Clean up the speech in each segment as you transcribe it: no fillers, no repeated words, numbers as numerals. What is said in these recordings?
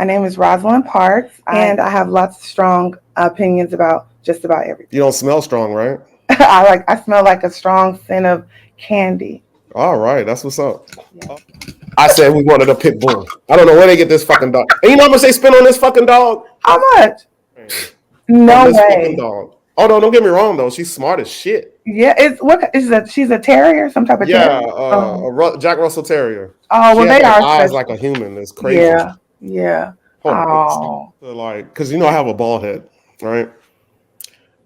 My name is Rosalind Parks, and I have lots of strong opinions about just about everything. You don't smell strong, right? I smell like a strong scent of candy. All right, that's what's up. Yeah. I said we wanted a pit bull. I don't know where they get this fucking dog. And you know how much they spend on this fucking dog? How much? No this way. Fucking dog. Oh no, don't get me wrong though. She's smart as shit. Yeah, she's a terrier, some type of terrier. A Jack Russell Terrier. Oh, well, they are eyes like a human. It's crazy. Yeah. Oh. Like, because I have a bald head, right?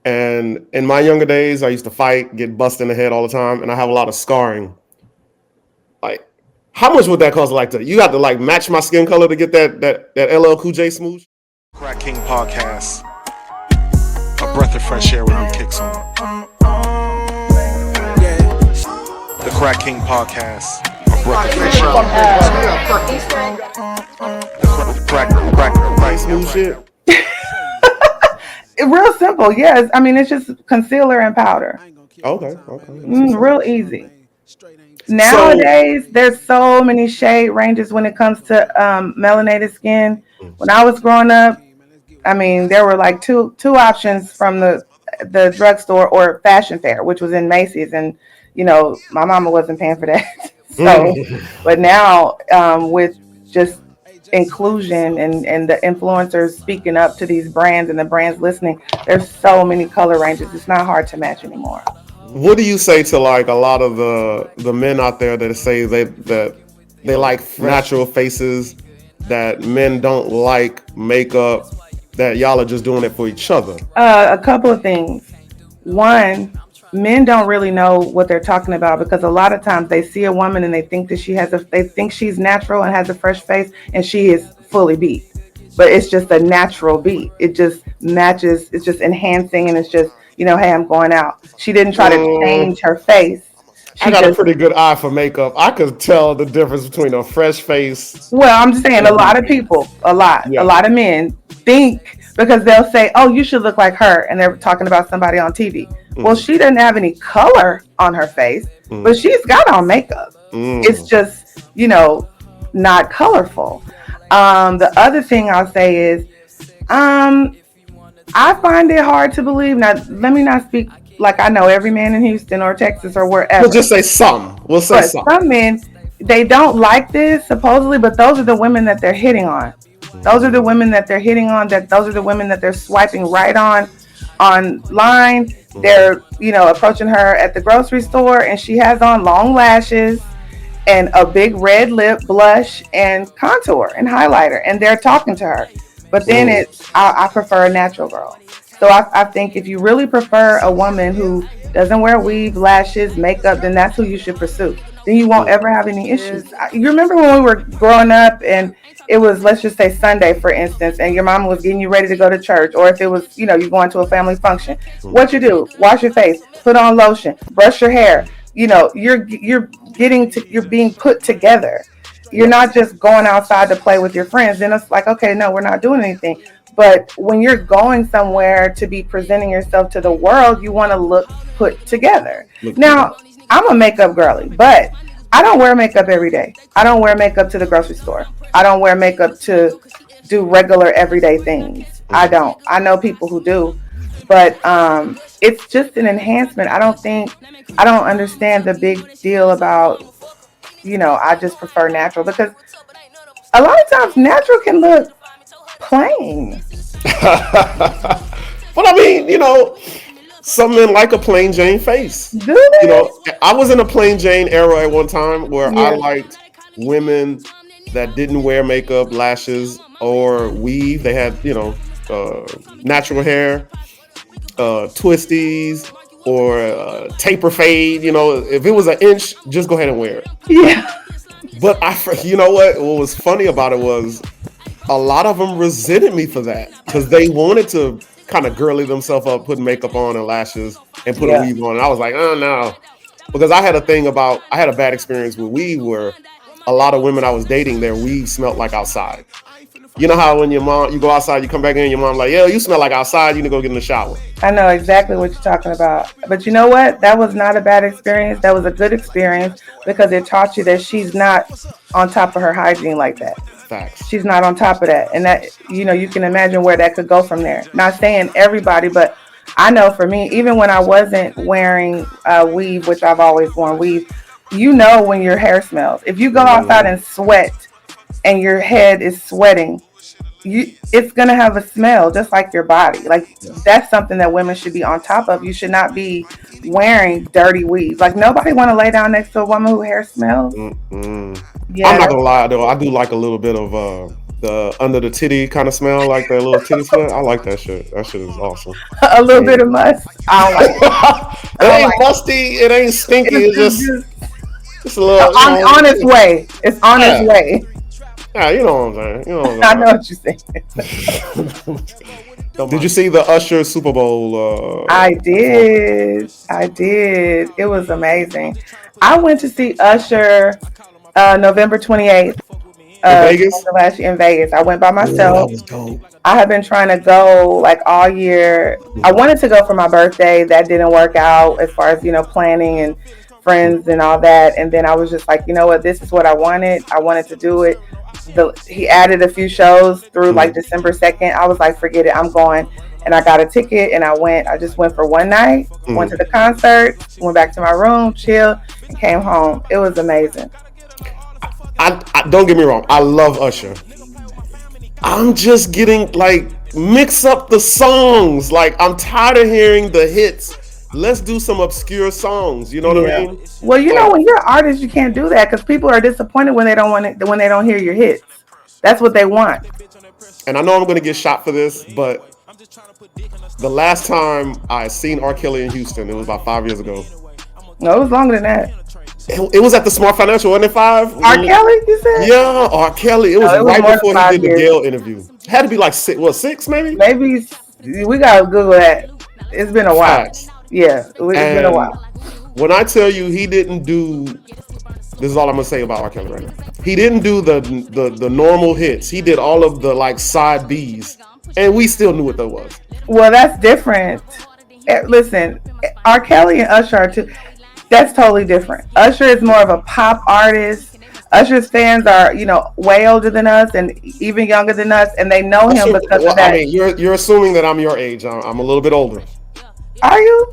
And in my younger days, I used to fight, get busted in the head all the time, and I have a lot of scarring. Like, how much would that cost? Like, you have to like match my skin color to get that LL Cool J smooth? Crack King Podcast. A breath of fresh air with new kicks on. The Crack King Podcast. A breath of fresh air. Crack smooth shit. Real simple, yes. I mean, it's just concealer and powder. Okay. Real easy. Nowadays, there's so many shade ranges when it comes to melanated skin. When I was growing up, I mean, there were like two options from the drugstore or fashion fair, which was in Macy's, and my mama wasn't paying for that. So, but now with just inclusion and the influencers speaking up to these brands and the brands listening, there's so many color ranges. It's not hard to match anymore. What do you say to like a lot of the men out there that say that they like natural faces, that men don't like makeup, that y'all are just doing it for each other? A couple of things. One, men don't really know what they're talking about, because a lot of times they see a woman and they think that they think she's natural and has a fresh face, and she is fully beat. But it's just a natural beat. It just matches. It's just enhancing, and it's just, hey, I'm going out. She didn't try to change her face. I got a pretty good eye for makeup. I could tell the difference between a fresh face. Well, I'm just saying, a lot of people, a lot of men think, because they'll say, oh, you should look like her, and they're talking about somebody on TV. Well, she doesn't have any color on her face, but she's got on makeup. It's just, not colorful. The other thing I'll say is, I find it hard to believe. Now, let me not speak like I know every man in Houston or Texas or wherever. We'll just say some. We'll say some. Some men, they don't like this, supposedly, but those are the women that they're hitting on. Those are the women that they're hitting on. Those are the women that they're swiping right on online. They're, approaching her at the grocery store, and she has on long lashes and a big red lip, blush, and contour and highlighter, and they're talking to her. But then I prefer a natural girl. So I think if you really prefer a woman who doesn't wear weave, lashes, makeup, then that's who you should pursue. Then you won't ever have any issues. You remember when we were growing up and it was, let's just say Sunday, for instance, and your mama was getting you ready to go to church, or if it was, you going to a family function, what you do? Wash your face, put on lotion, brush your hair. You're being put together. You're not just going outside to play with your friends. Then it's like, okay, no, we're not doing anything. But when you're going somewhere to be presenting yourself to the world, you want to look put together. Now, I'm a makeup girly, but I don't wear makeup every day. I don't wear makeup to the grocery store. I don't wear makeup to do regular everyday things. I don't. I know people who do, but it's just an enhancement. I don't understand the big deal about, I just prefer natural, because a lot of times natural can look plain. But I mean, some men like a plain Jane face. Do they? I was in a plain Jane era at one time where I liked women that didn't wear makeup, lashes, or weave. They had, natural hair, twisties, or taper fade. If it was an inch, just go ahead and wear it. Yeah. But what was funny about it was a lot of them resented me for that, because they wanted to kind of girly themselves up, put makeup on and lashes and put a weave on. And I was like, oh no. Because I had a bad experience with weave where a lot of women I was dating, their weave smelled like outside. You know how when you go outside, you come back in, your mom like, yeah, you smell like outside, you need to go get in the shower. I know exactly what you're talking about. But you know what? That was not a bad experience. That was a good experience, because it taught you that she's not on top of her hygiene like that. Facts. She's not on top of that. And that, you can imagine where that could go from there. Not saying everybody, but I know for me, even when I wasn't wearing weave, which I've always worn weave, when your hair smells. If you go outside and sweat and your head is sweating, it's going to have a smell just like your body. Like, that's something that women should be on top of. You should not be wearing dirty weave. Like, nobody want to lay down next to a woman whose hair smells. Yeah, I'm not gonna lie though, I do like a little bit of the under the titty kind of smell, like that little titty smell. I like that shit. That shit is awesome. A little bit of must. I don't like it. It ain't musty, it ain't stinky, it's just a little on its way. It's on its way. Yeah, you know what I'm saying. I know what you're saying. Did you see the Usher Super Bowl? I did. It was amazing. I went to see Usher November 28th. Vegas? In Vegas. I went by myself. That was dope. I have been trying to go like all year. I wanted to go for my birthday. That didn't work out as far as, planning and friends and all that. And then I was just like, you know what? This is what I wanted. I wanted to do it. He added a few shows through like December 2nd. I was like, forget it. I'm going. And I got a ticket and I went. I just went for one night, went to the concert, went back to my room, chilled, and came home. It was amazing. I don't get me wrong. I love Usher. I'm just getting mix up the songs. Like, I'm tired of hearing the hits. Let's do some obscure songs. You know what I mean? Well, when you're an artist, you can't do that because people are disappointed when they don't hear your hits. That's what they want. And I know I'm going to get shot for this, but the last time I seen R. Kelly in Houston, it was about 5 years ago. No, it was longer than that. It was at the Smart Financial, wasn't it? 5? R. Kelly, you said? Yeah, R. Kelly. It was right before he did the Gayle interview. It had to be like 6 maybe? Maybe. We got to Google that. It's been a while. Facts. Yeah, it's been a while. When I tell you he didn't do, this is all I'm going to say about R. Kelly right now. He didn't do the normal hits. He did all of the side Bs. And we still knew what that was. Well, that's different. Listen, R. Kelly and Usher are two. That's totally different. Usher is more of a pop artist. Usher's fans are, way older than us and even younger than us, and they know him because of that. I mean, you're assuming that I'm your age. I'm a little bit older. Are you?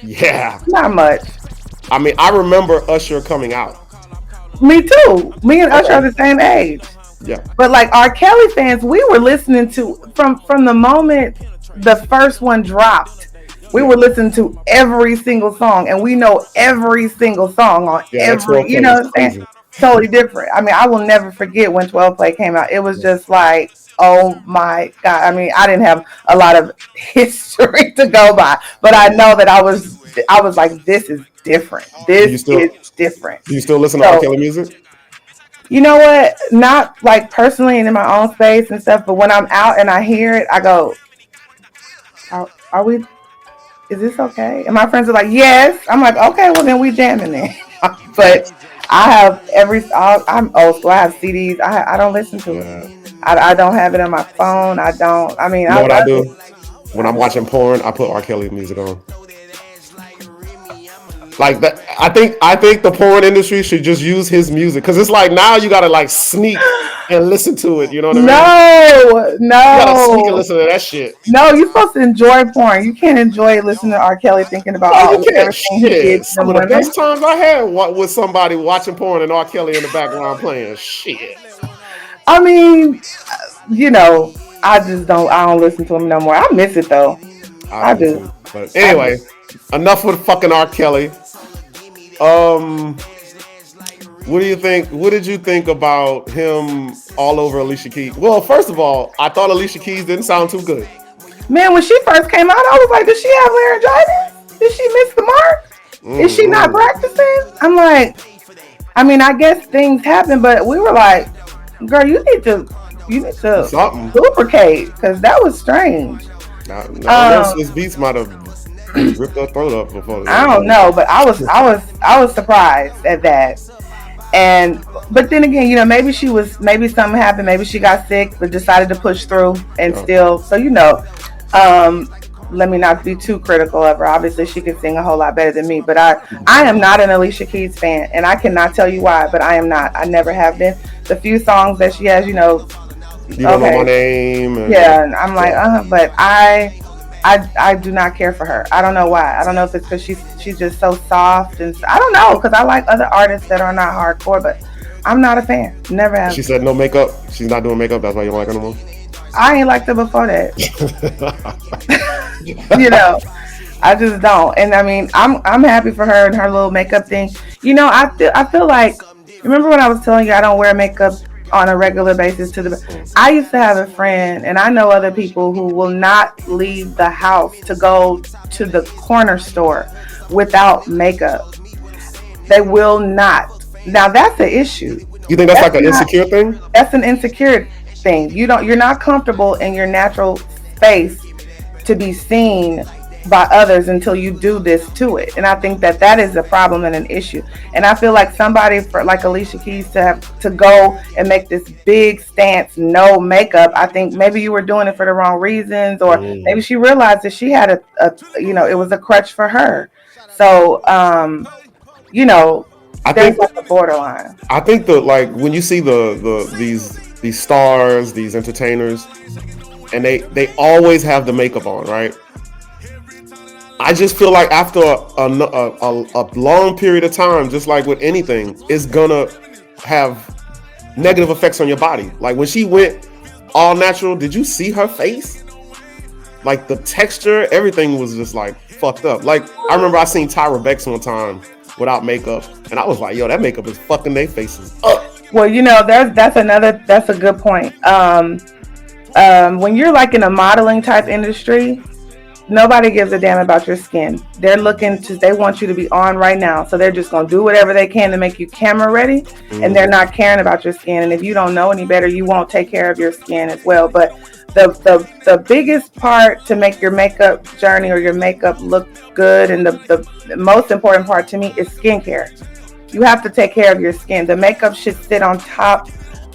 Yeah. Not much. I mean, I remember Usher coming out. Me too. Me and Usher are the same age. Yeah. But R. Kelly fans, we were listening to from the moment the first one dropped. We were listening to every single song, and we know every single song on every. You know what I'm saying? Totally different. I mean, I will never forget when 12 Play came out. It was just like, oh my God. I mean, I didn't have a lot of history to go by, but I know that I was like, this is different. This is different. Do you still listen to R. Kelly music? You know what? Not personally and in my own space and stuff, but when I'm out and I hear it, I go, are we, is this okay? And my friends are like, yes. I'm like, okay, well then we jamming then. But I have I'm old school. I have CDs. I don't listen to it. I don't have it on my phone. I don't. I mean, you know what I do? When I'm watching porn, I put R. Kelly music on. Like that, I think the porn industry should just use his music because it's like now you gotta sneak and listen to it. You know what I mean? No. You gotta sneak and listen to that shit. No, you're supposed to enjoy porn. You can't enjoy listening to R. Kelly thinking about everything he did. Some of the best times I had with somebody watching porn and R. Kelly in the background playing shit. I mean, I don't listen to him no more. I miss it though. I do. But anyway, enough with fucking R. Kelly. What do you think? What did you think about him all over Alicia Keys? Well, first of all, I thought Alicia Keys didn't sound too good. Man, when she first came out, I was like, did she have laryngitis? Did she miss the mark? Is she not practicing? I'm like, I mean, I guess things happen, but we were like, girl, you need to lubricate because that was strange. His beats might have ripped her throat up before. I don't know, but I was surprised at that. But then again, maybe something happened, maybe she got sick, but decided to push through and still. So let me not be too critical of her. Obviously, she can sing a whole lot better than me, but I am not an Alicia Keys fan, and I cannot tell you why, but I am not. I never have been. The few songs that she has, You don't know my name. Yeah, and I'm like, but I do not care for her. I don't know why. I don't know if it's because she's just so soft, and I don't know, because I like other artists that are not hardcore, but I'm not a fan. Never have. She said no makeup. She's not doing makeup. That's why you don't like her no more. I ain't liked her before that. I just don't. And I mean, I'm happy for her and her little makeup thing. I feel like, remember when I was telling you I don't wear makeup on a regular basis I used to have a friend, and I know other people who will not leave the house to go to the corner store without makeup. They will not. Now that's the issue. You think that's like an insecure thing? That's an insecure thing. You're not comfortable in your natural space to be seen by others until you do this to it, and I think that is a problem and an issue. And I feel like somebody like Alicia Keys to go and make this big stance, no makeup. I think maybe you were doing it for the wrong reasons, or maybe she realized that she had it was a crutch for her. So I think like a borderline. I think when you see these stars, these entertainers, and they always have the makeup on, right? I just feel like after a long period of time, just like with anything, it's gonna have negative effects on your body. Like when she went all natural, did you see her face? Like the texture, everything was just like fucked up. Like I remember I seen Tyra Banks one time without makeup, and I was like, yo, that makeup is fucking their faces up. Well, that's a good point. When you're like in a modeling type industry, nobody gives a damn about your skin. They want you to be on right now. So they're just going to do whatever they can to make you camera ready. And they're not caring about your skin. And if you don't know any better, you won't take care of your skin as well. But the biggest part to make your makeup journey or your makeup look good, and the most important part to me, is skincare. You have to take care of your skin. The makeup should sit on top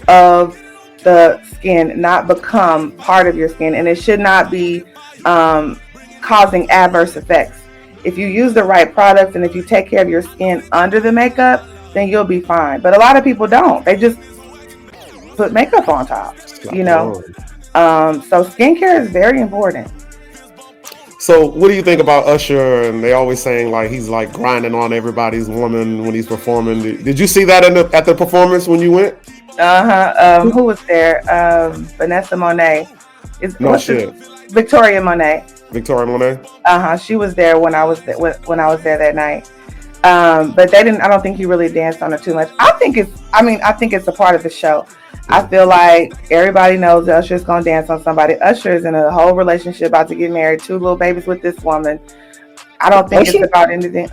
of the skin, not become part of your skin. And it should not be causing adverse effects. If you use the right products and if you take care of your skin under the makeup, then you'll be fine. But a lot of people don't. They just put makeup on top, So skincare is very important. So what do you think about Usher? And they always saying like he's like grinding on everybody's woman when he's performing. Did you see that at the performance when you went? Who was there? Vanessa Monet. Victoria Monet. Victoria Monet. She was there when I was there that night. But they didn't. I don't think he really danced on her too much. I think it's a part of the show. I feel like everybody knows that Usher's gonna dance on somebody. Usher is in a whole relationship, about to get married, 2 little babies with this woman. I don't think it's about anything.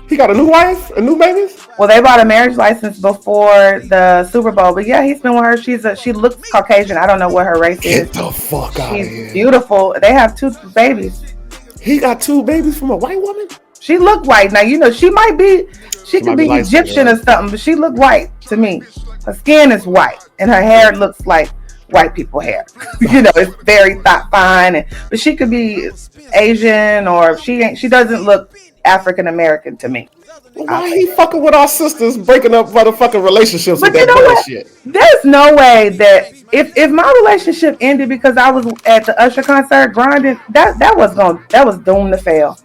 He got a new wife, a new babies? Well, they bought a marriage license before the Super Bowl, but yeah, he's been with her. She looks Caucasian. I don't know what her race is. Get the fuck out of here. She's beautiful. They have 2 babies. He got 2 babies from a white woman? She looked white. Now, she might be, she could be Egyptian or something, but she looked white to me. Her skin is white, and her hair looks like white people hair. It's very fine, but she could be Asian, or she doesn't look African American to me. Why he fucking with our sisters, breaking up motherfucking relationships with that bullshit? There's no way that if my relationship ended because I was at the Usher concert grinding, that was doomed to fail.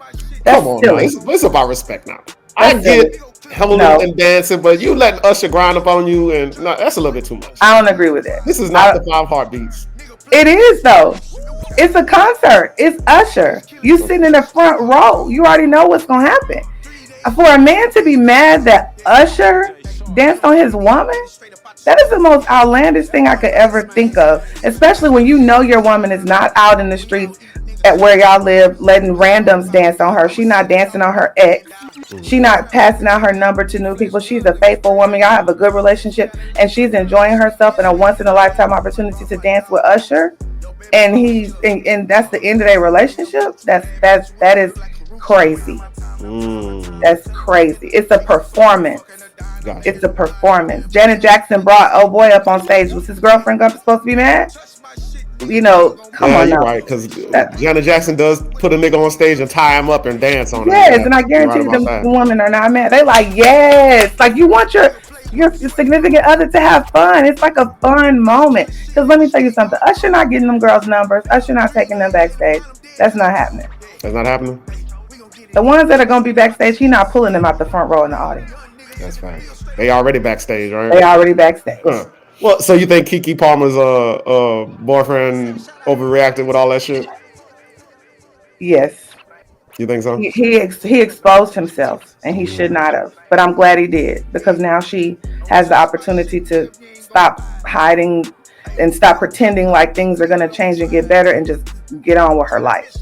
That's Come on, silly. it's about respect now. I get holding and dancing, but you letting Usher grind up on you, and that's a little bit too much. I don't agree with it. This is not the 5 Heartbeats. It is though. It's a concert. It's Usher. You sitting in the front row. You already know what's gonna happen. For a man to be mad that Usher danced on his woman, that is the most outlandish thing I could ever think of. Especially when you know your woman is not out in the streets at where y'all live letting randoms dance on her. She's not dancing on her ex. She's not passing out her number to new people. She's a faithful woman. Y'all have a good relationship, and she's enjoying herself in a once-in-a-lifetime opportunity to dance with Usher. And that's the end of their relationship. That is crazy. That's crazy. It's a performance. Gotcha. It's a performance. Janet Jackson brought old boy up on stage. Was his girlfriend supposed to be mad? Come Yeah, on you're now. right. Because Janet Jackson does put a nigga on stage and tie him up and dance on him. Yes, Yeah, and I you're right guarantee about the that. women are not mad. They like, yes, like you want your significant other to have fun. It's like a fun moment. Because let me tell you something. Usher not getting them girls' numbers. Usher not taking them backstage. That's not happening. That's not happening. The ones that are gonna be backstage, he not pulling them out the front row in the audience. That's fine. They already backstage, right? They already backstage. Huh. Well, so you think Keke Palmer's boyfriend overreacted with all that shit? Yes. You think so? He exposed himself and he should not have, but I'm glad he did because now she has the opportunity to stop hiding and stop pretending like things are going to change and get better and just get on with her life.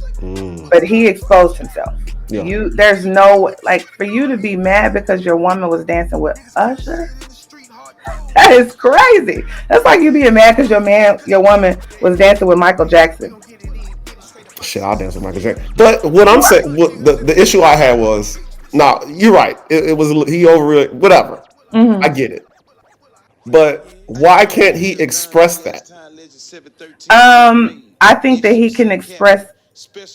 But he exposed himself. Yeah. There's no, like, for you to be mad because your woman was dancing with Usher. That is crazy. That's like you being mad because your woman was dancing with Michael Jackson. Shit, I'll dance with Michael Jackson. But what I'm saying, the issue I had was, you're right. It was he over whatever. I get it. But why can't he express that? I think that he can express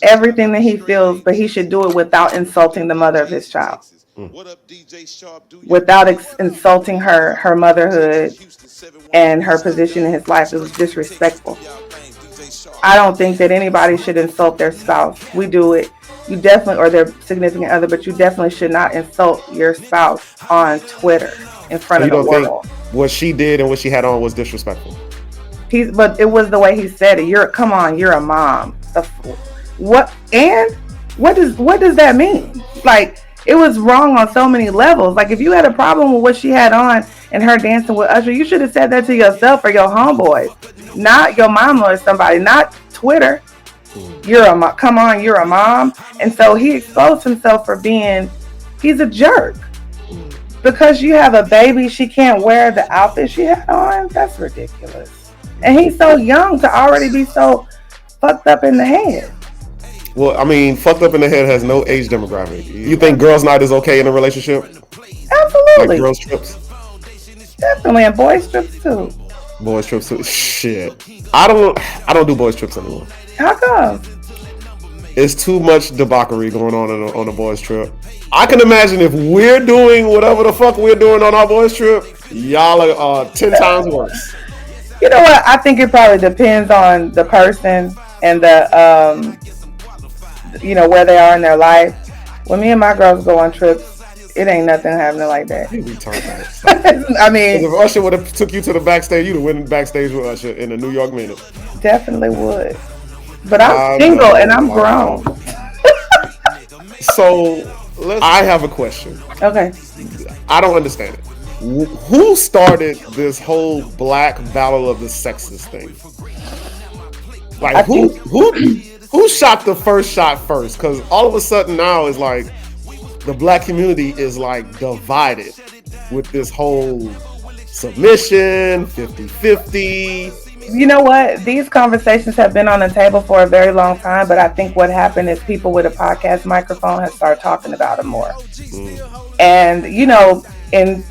everything that he feels, but he should do it without insulting the mother of his child. Without insulting her motherhood and her position in his life. It was disrespectful. I don't think that anybody should insult their spouse. We do it. You definitely, or their significant other, but you definitely should not insult your spouse on Twitter in front of the world. What she did and what she had on was disrespectful. But it was the way he said it. You're a mom. What does that mean? Like, it was wrong on so many levels. Like, if you had a problem with what she had on and her dancing with Usher, you should have said that to yourself or your homeboys, not your mama or somebody, not Twitter. You're a mom. And so he exposed himself for he's a jerk. Because you have a baby, she can't wear the outfit she had on? That's ridiculous. And he's so young to already be so fucked up in the head. Well, I mean, fucked up in the head has no age demographic. You think girls' night is okay in a relationship? Absolutely. Like girls' trips? Definitely, and boys' trips too. Boys' trips too. Shit. I don't do boys' trips anymore. How come? It's too much debauchery going on a boys' trip. I can imagine if we're doing whatever the fuck we're doing on our boys' trip, y'all are 10 times worse. You know what? I think it probably depends on the person and the where they are in their life. When me and my girls go on trips, it ain't nothing happening like that. I mean, if Usher would have took you to the backstage, you'd have went backstage with Usher in the New York Minute. Definitely would. But I'm single and I'm grown. So I have a question. Okay. I don't understand it. Who started this whole black battle of the sexes thing? Like who shot the first shot first? Because all of a sudden now is like the black community is like divided with this whole submission, 50-50. You know what? These conversations have been on the table for a very long time, but I think what happened is people with a podcast microphone have started talking about it more. And, in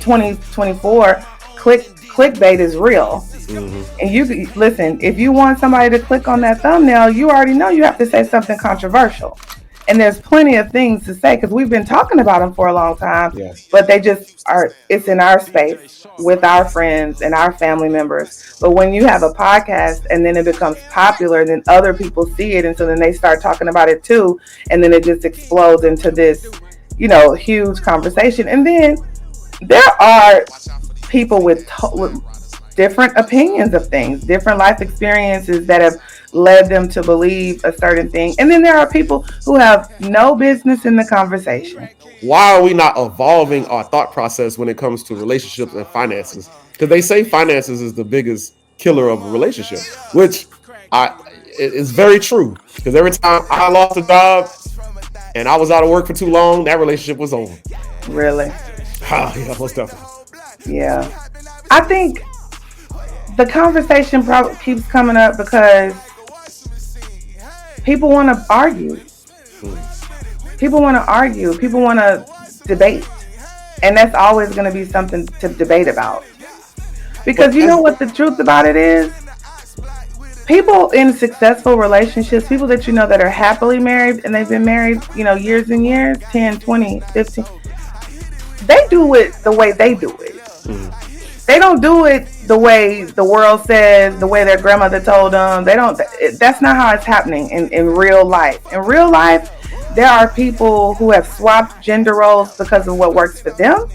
2024, clickbait is real. And you listen, if you want somebody to click on that thumbnail, you already know you have to say something controversial. And there's plenty of things to say because we've been talking about them for a long time. Yes. But they just it's in our space with our friends and our family members. But when you have a podcast and then it becomes popular, then other people see it. And so then they start talking about it too. And then it just explodes into this, huge conversation. And then there are people with different opinions of things, different life experiences that have led them to believe a certain thing. And then there are people who have no business in the conversation. Why are we not evolving our thought process when it comes to relationships and finances? Because they say finances is the biggest killer of a relationship, which is very true. Because every time I lost a job and I was out of work for too long, that relationship was over. Really? Yeah, most definitely. Yeah. I think the conversation probably keeps coming up because people want to argue. People want to argue. People want to debate. And that's always going to be something to debate about. Because you know what the truth about it is? people in successful relationships, people that you know that are happily married and they've been married, years and years, 10, 20, 15, they do it the way they do it. They don't do it the way the world says, the way their grandmother told them. They don't. That's not how it's happening in real life. In real life, there are people who have swapped gender roles because of what works for them.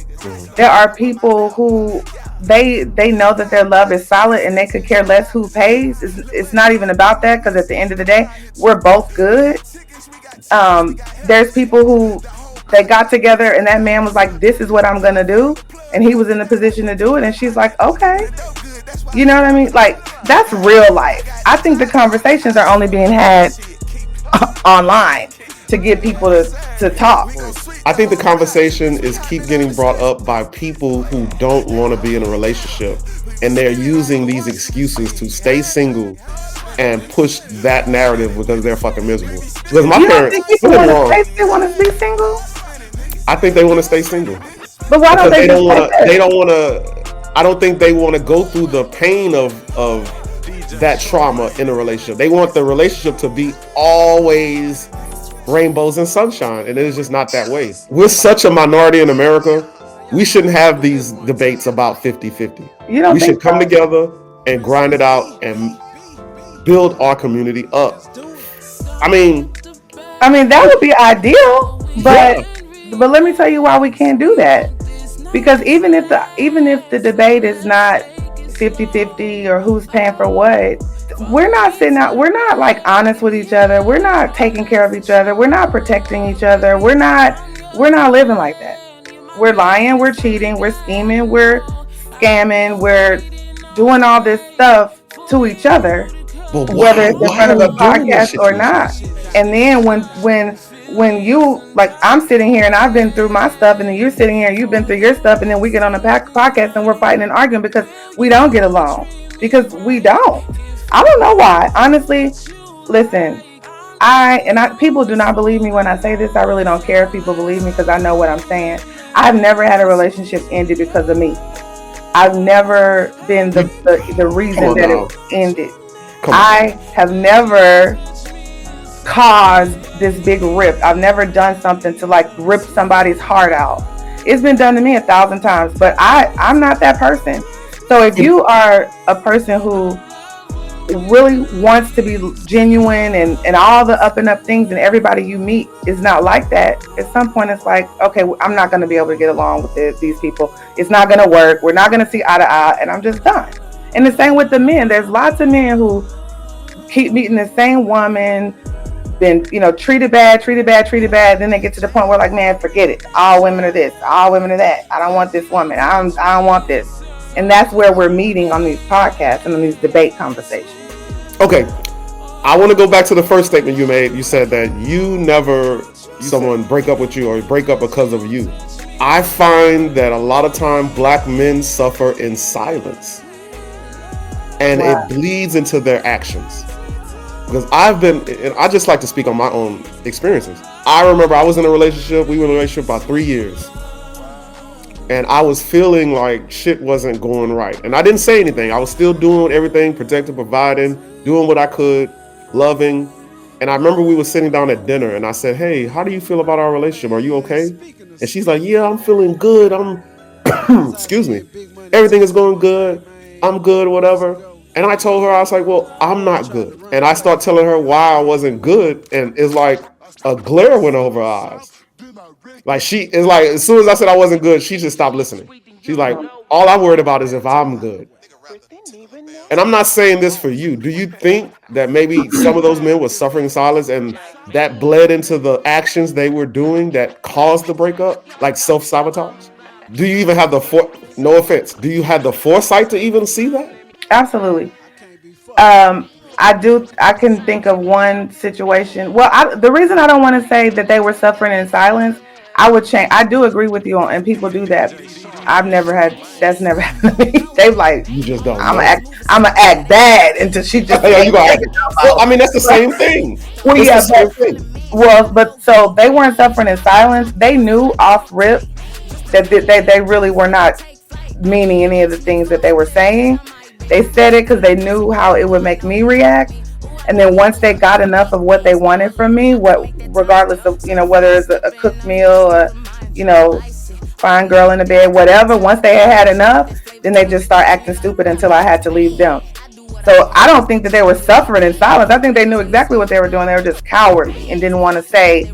There are people who they know that their love is solid and they could care less who pays. It's not even about that, because at the end of the day, we're both good. There's people who they got together and that man was like, this is what I'm gonna do, and he was in the position to do it, and she's like, okay. You know what I mean? Like, that's real life. I think the conversations are only being had online to get people to talk. I think the conversation is keep getting brought up by people who don't want to be in a relationship, and they're using these excuses to stay single and push that narrative because they're fucking miserable. Because my parents, think people want to be single? I think they want to stay single. But why don't they? They don't want to. I don't think they want to go through the pain of that trauma in a relationship. They want the relationship to be always rainbows and sunshine, and it is just not that way. We're such a minority in America. We shouldn't have these debates about 50-50. We should come together and grind it out and build our community up. I mean that would be ideal, but but let me tell you why we can't do that. Because even if the debate is not 50-50 or who's paying for what, we're not sitting out, we're not like honest with each other, we're not taking care of each other, we're not protecting each other, we're not living like that. We're lying, we're cheating, we're scheming, we're scamming, we're doing all this stuff to each other, whether it's in front of a podcast or not. And then when you, like, I'm sitting here and I've been through my stuff, and then you're sitting here and you've been through your stuff, and then we get on a podcast and we're fighting and arguing because we don't get along. Because we don't. I don't know why. Honestly, listen, people do not believe me when I say this. I really don't care if people believe me, because I know what I'm saying. I've never had a relationship ended because of me. I've never been the reason that it ended. I have never caused this big rip. I've never done something to like rip somebody's heart out. It's been done to me 1,000 times, but I'm not that person. So if you are a person who really wants to be genuine and all the up and up things, and everybody you meet is not like that, at some point it's like, okay, I'm not going to be able to get along with these people. It's not going to work. We're not going to see eye to eye, and I'm just done. And the same with the men. There's lots of men who keep meeting the same woman, been, treated bad. Then they get to the point where, like, man, forget it. All women are this. All women are that. I don't want this woman. I don't want this. And that's where we're meeting on these podcasts and on these debate conversations. Okay. I want to go back to the first statement you made. You said that you never someone break up with you or break up because of you. I find that a lot of time black men suffer in silence. And it bleeds into their actions. Because and I just like to speak on my own experiences. I remember I was in a relationship. We were in a relationship about 3 years. And I was feeling like shit wasn't going right. And I didn't say anything. I was still doing everything, protecting, providing, doing what I could, loving. And I remember we were sitting down at dinner and I said, hey, how do you feel about our relationship? Are you okay? And she's like, yeah, I'm feeling good. Excuse me. Everything is going good. I'm good, whatever. And I told her, I was like, well, I'm not good. And I start telling her why I wasn't good. And it's like a glare went over her eyes. Like, she is like, as soon as I said I wasn't good, she just stopped listening. She's like, all I'm worried about is if I'm good. And I'm not saying this for you. Do you think that maybe some of those men were suffering in silence and that bled into the actions they were doing that caused the breakup? Like self-sabotage? Do you even have no offense, do you have the foresight to even see that? Absolutely. I can think of one situation. Well, the reason I don't want to say that they were suffering in silence, I would change. I do agree with you and people do that. That's never happened to me. They like, you just don't. I'm gonna act bad until she just. Well, I mean, that's the same thing. Well, but so they weren't suffering in silence. They knew off rip that they really were not meaning any of the things that they were saying. They said it because they knew how it would make me react. And then once they got enough of what they wanted from me, regardless of whether it's a cooked meal, or fine girl in the bed, whatever. Once they had enough, then they just start acting stupid until I had to leave them. So I don't think that they were suffering in silence. I think they knew exactly what they were doing. They were just cowardly and didn't want to say,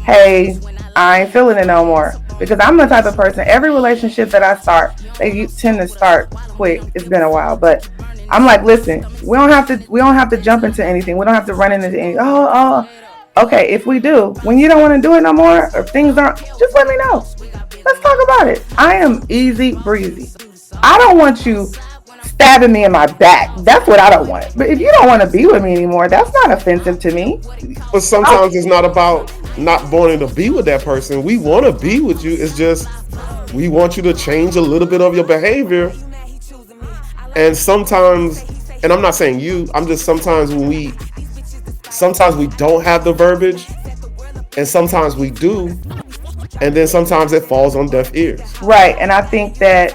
"Hey, I ain't feeling it no more." Because I'm the type of person. Every relationship that I start, they tend to start quick. It's been a while, but I'm like, listen, we don't have to jump into anything. We don't have to run into anything. Okay. If we do, when you don't want to do it no more, or things aren't, just let me know. Let's talk about it. I am easy breezy. I don't want you stabbing me in my back. That's what I don't want. But if you don't want to be with me anymore, that's not offensive to me. But sometimes it's not about not wanting to be with that person. We want to be with you. It's just we want you to change a little bit of your behavior. And sometimes, and I'm not saying you, I'm just sometimes we don't have the verbiage, and sometimes we do, and then sometimes it falls on deaf ears. Right, and I think that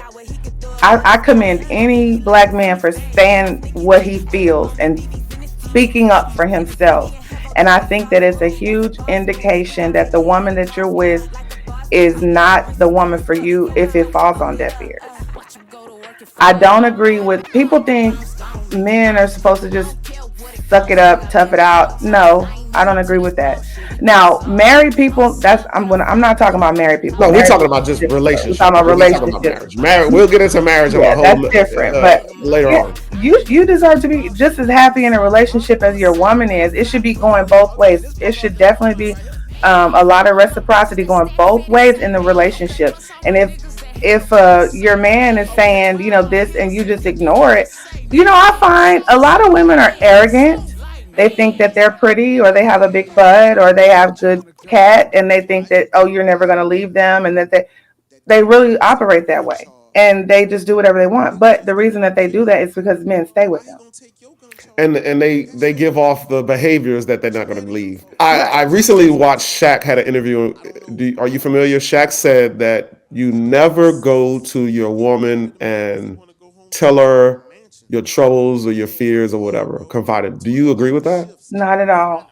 I commend any black man for saying what he feels and speaking up for himself. And I think that it's a huge indication that the woman that you're with is not the woman for you if it falls on deaf ears. I don't agree with people think men are supposed to just suck it up, tough it out. No, I don't agree with that. Now, married people, I'm not talking about married people. No, we're talking about just relationships. We're talking about relationships. Marriage. We'll get into marriage on a whole that's different. But later on. You deserve to be just as happy in a relationship as your woman is. It should be going both ways. It should definitely be a lot of reciprocity going both ways in the relationship. And if your man is saying this and you just ignore it, I find a lot of women are arrogant. They think that they're pretty, or they have a big butt, or they have good cat, and they think that you're never going to leave them, and that they really operate that way, and they just do whatever they want. But the reason that they do that is because men stay with them. And they give off the behaviors that they're not going to leave. I recently watched Shaq had an interview. Are you familiar? Shaq said that you never go to your woman and tell her your troubles or your fears or whatever. Confide it. Do you agree with that? Not at all.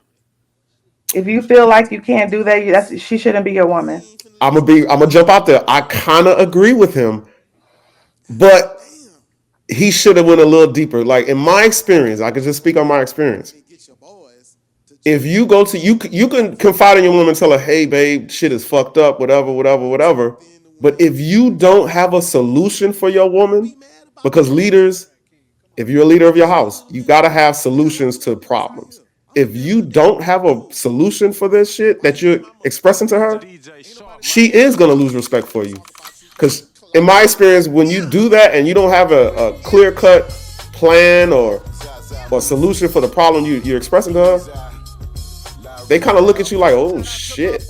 If you feel like you can't do that, she shouldn't be your woman. I'm gonna jump out there. I kind of agree with him, but he should have went a little deeper. Like in my experience, I can just speak on my experience. If you go to you can confide in your woman and tell her, "Hey, babe, shit is fucked up, whatever." But if you don't have a solution for your woman, because leaders, if you're a leader of your house, you got to have solutions to problems. If you don't have a solution for this shit that you're expressing to her, she is going to lose respect for you. Because in my experience, when you do that and you don't have a clear-cut plan or solution for the problem you're expressing to her, they kind of look at you like, oh shit,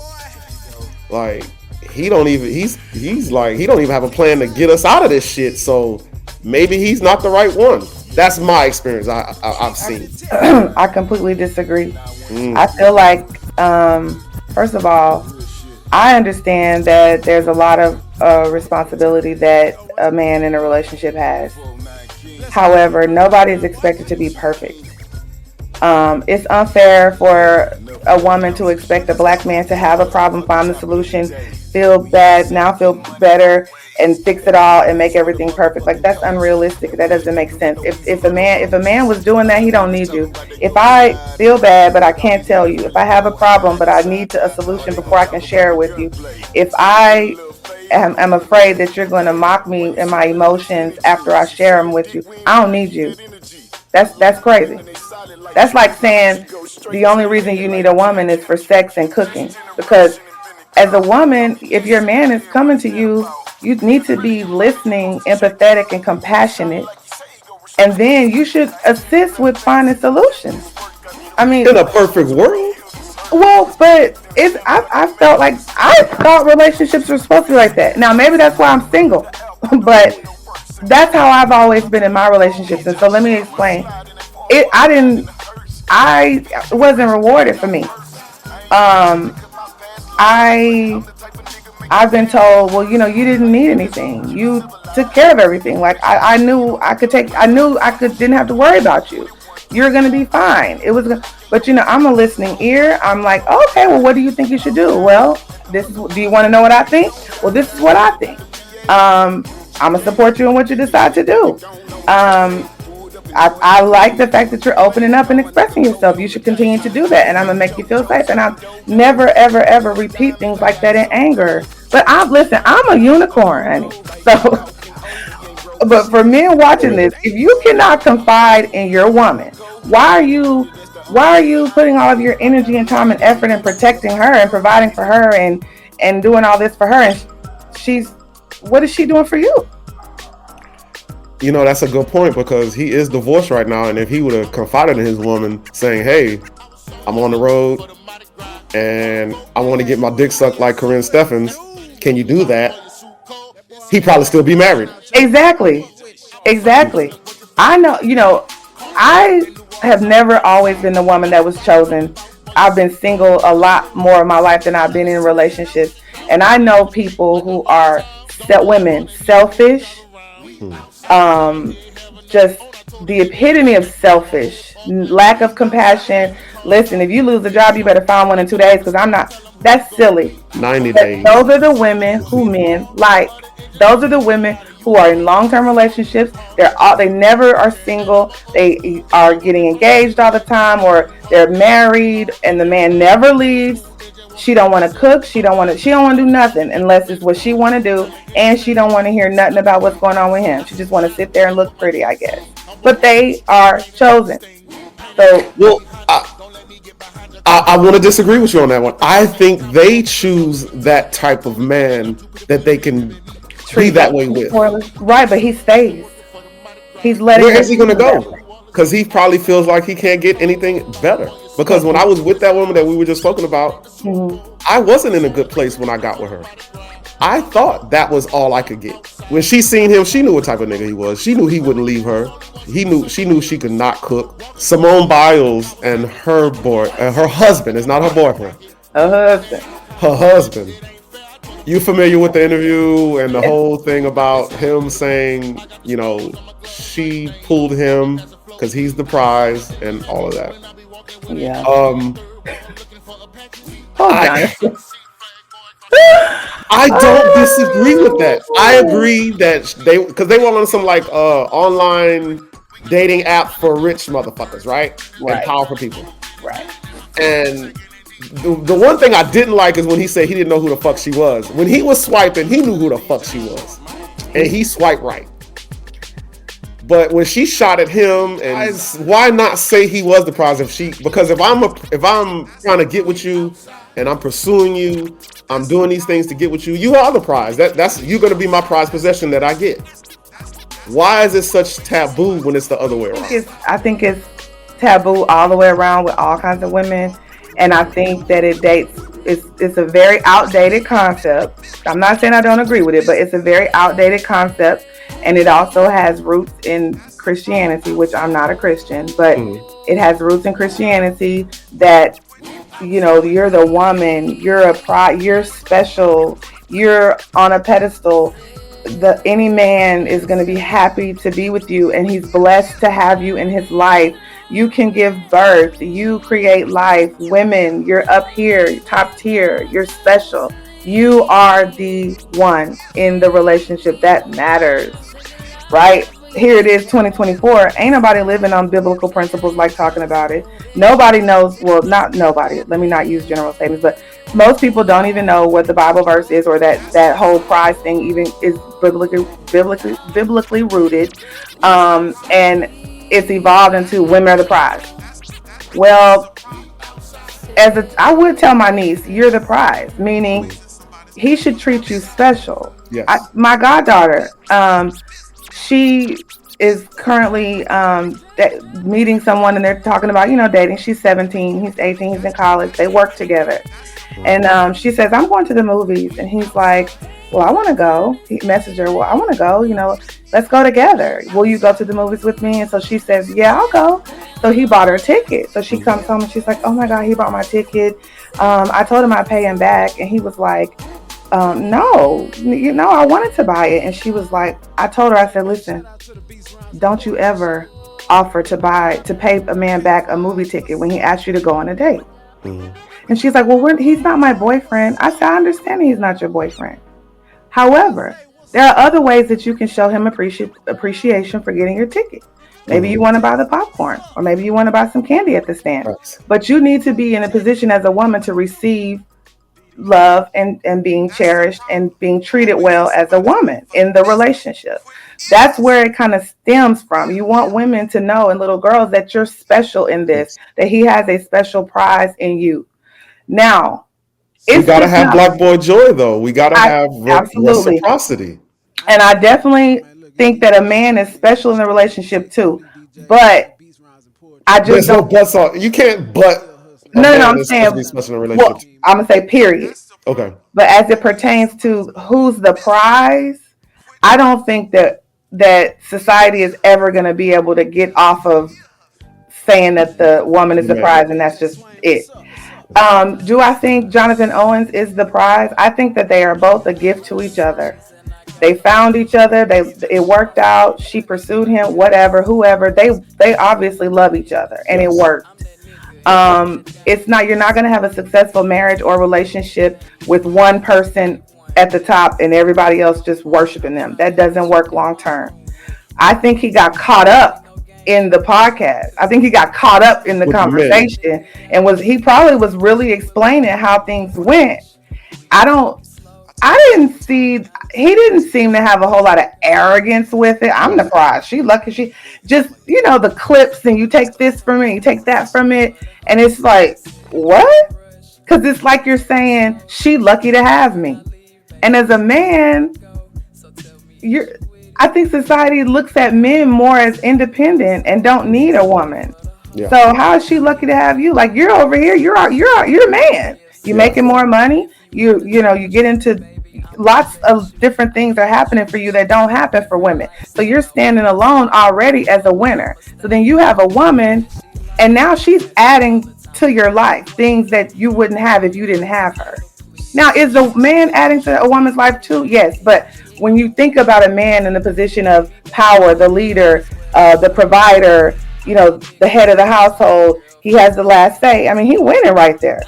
like he don't even have a plan to get us out of this shit. So maybe he's not the right one. That's my experience. I've seen. I completely disagree. I feel like, first of all, I understand that there's a lot of responsibility that a man in a relationship has. However, nobody is expected to be perfect. It's unfair for a woman to expect a black man to have a problem, find the solution, feel bad, now feel better, and fix it all and make everything perfect. Like, that's unrealistic. That doesn't make sense. If a man was doing that, he don't need you. If I feel bad but I can't tell you, if I have a problem but I need a solution before I can share it with you, if I am afraid that you're going to mock me and my emotions after I share them with you, I don't need you. That's crazy. That's like saying the only reason you need a woman is for sex and cooking. Because as a woman, if your man is coming to you, you need to be listening, empathetic, and compassionate. And then you should assist with finding solutions. I mean, in a perfect world. Well, but I thought relationships were supposed to be like that. Now, maybe that's why I'm single. But that's how I've always been in my relationships. And so let me explain. It wasn't rewarded for me. I've been told, well, you didn't need anything. You took care of everything. Like I knew I could didn't have to worry about you. You're gonna be fine. But I'm a listening ear. I'm like, okay, well, what do you think you should do? Well, do you want to know what I think? Well, this is what I think. I'm gonna support you in what you decide to do. I like the fact that you're opening up and expressing yourself. You should continue to do that, and I'm gonna make you feel safe. And I'll never, ever, ever repeat things like that in anger. But I'm a unicorn, honey. So, but for men watching this, if you cannot confide in your woman, why are you putting all of your energy and time and effort in protecting her and providing for her and doing all this for her? And what is she doing for you? That's a good point, because he is divorced right now, and if he would have confided in his woman saying, hey, I'm on the road and I want to get my dick sucked like Corinne Steffens, can you do that? He'd probably still be married. Exactly. I know, I have never always been the woman that was chosen. I've been single a lot more of my life than I've been in relationships. And I know people who are women, selfish, just the epitome of selfish, lack of compassion. Listen, if you lose a job, you better find one in 2 days, because that's silly. 90 days. Those are the women who men like. Those are the women who are in long-term relationships. They never are single. They are getting engaged all the time, or they're married and the man never leaves. She don't want to cook. She don't want to do nothing unless it's what she want to do, and she don't want to hear nothing about what's going on with him. She just want to sit there and look pretty, I guess. But they are chosen. So, well, I want to disagree with you on that one. I think they choose that type of man that they can be that way with. Right, but he stays. He's letting. Where is he going to go? Because he probably feels like he can't get anything better. Because when I was with that woman that we were just talking about, I wasn't in a good place when I got with her. I thought that was all I could get. When she seen him, she knew what type of nigga he was. She knew he wouldn't leave her. She knew she could not cook. Simone Biles and her husband is not her boyfriend. Her husband. You familiar with the interview and the whole thing about him saying, she pulled him because he's the prize and all of that. Yeah. I don't disagree with that. I agree that because they were on some like online dating app for rich motherfuckers, right? And powerful people. Right. And the one thing I didn't like is when he said he didn't know who the fuck she was. When he was swiping, he knew who the fuck she was. And he swiped right. But when she shot at him, and why not say he was the prize? Because if I'm trying to get with you and I'm pursuing you, I'm doing these things to get with you, you are the prize. That's you're gonna be my prize possession that I get. Why is it such taboo when it's the other way around? I think it's taboo all the way around with all kinds of women, and I think that it's a very outdated concept. I'm not saying I don't agree with it, but it's a very outdated concept. And it also has roots in Christianity, which I'm not a Christian, but it has roots in Christianity that, you're the woman, you're special, you're on a pedestal. Any man is going to be happy to be with you, and he's blessed to have you in his life. You can give birth, you create life. Women, you're up here, top tier, you're special. You are the one in the relationship that matters, right? Here it is, 2024. Ain't nobody living on biblical principles like talking about it. Nobody knows, well, not nobody. Let me not use general statements, but most people don't even know what the Bible verse is, or that whole prize thing even is biblically rooted. And it's evolved into women are the prize. Well, I would tell my niece, you're the prize, meaning he should treat you special. Yes. My goddaughter, she is currently meeting someone, and they're talking about, dating. She's 17, he's 18, he's in college. They work together. And she says, I'm going to the movies. And he's like, well, I want to go. He messaged her, well, I want to go, let's go together. Will you go to the movies with me? And so she says, yeah, I'll go. So he bought her a ticket. So she comes home and she's like, oh my God, he bought my ticket. I told him I'd pay him back. And he was like, No, I wanted to buy it. And she was like, I told her, I said, listen, don't you ever offer to pay a man back a movie ticket when he asks you to go on a date. Mhm. And she's like, well, he's not my boyfriend. I said, I understand he's not your boyfriend. However, there are other ways that you can show him appreciation for getting your ticket. Maybe you want to buy the popcorn, or maybe you want to buy some candy at the stand. Right. But you need to be in a position as a woman to receive love and being cherished and being treated well as a woman in the relationship. That's where it kind of stems from. You want women to know, and little girls, that you're special in this, Yes. that he has a special prize in you. Now, We it's gotta just have not, black boy joy though. We gotta I have absolutely, reciprocity. and I definitely think that a man is special in the relationship too. But I just There's no don't. buts on. You can't but a No, man I'm is supposed to be saying, special in a well, relationship. I'm gonna say period. Okay. But as it pertains to who's the prize, I don't think that society is ever going to be able to get off of saying that the woman is the Man. prize and that's just it. Do I think Jonathan Owens is the prize? I think that they are both a gift to each other. They found each other. It worked out. She pursued him. Whatever, whoever. They obviously love each other, and it Yes. worked. It's not You're not going to have a successful marriage or relationship with one person at the top and everybody else just worshiping them. That doesn't work long term. I think he got caught up in the podcast. I think he got caught up in the With the men. conversation and he probably was really explaining how things went. I don't I didn't see He didn't seem to have a whole lot of arrogance with it. I'm the prize. She lucky. She just, the clips, and you take this from it, you take that from it, and it's like, what? Because it's like you're saying she lucky to have me. And as a man, you're I think society looks at men more as independent and don't need a woman. Yeah. So how is she lucky to have you? Like, you're over here, you're a man. You're Yeah. making more money. You get into lots of different things are happening for you that don't happen for women. So you're standing alone already as a winner. So then you have a woman, and now she's adding to your life things that you wouldn't have if you didn't have her. Now, is the man adding to a woman's life too? Yes, but when you think about a man in the position of power, the leader, the provider, the head of the household, he has the last say. I mean, he winning right there.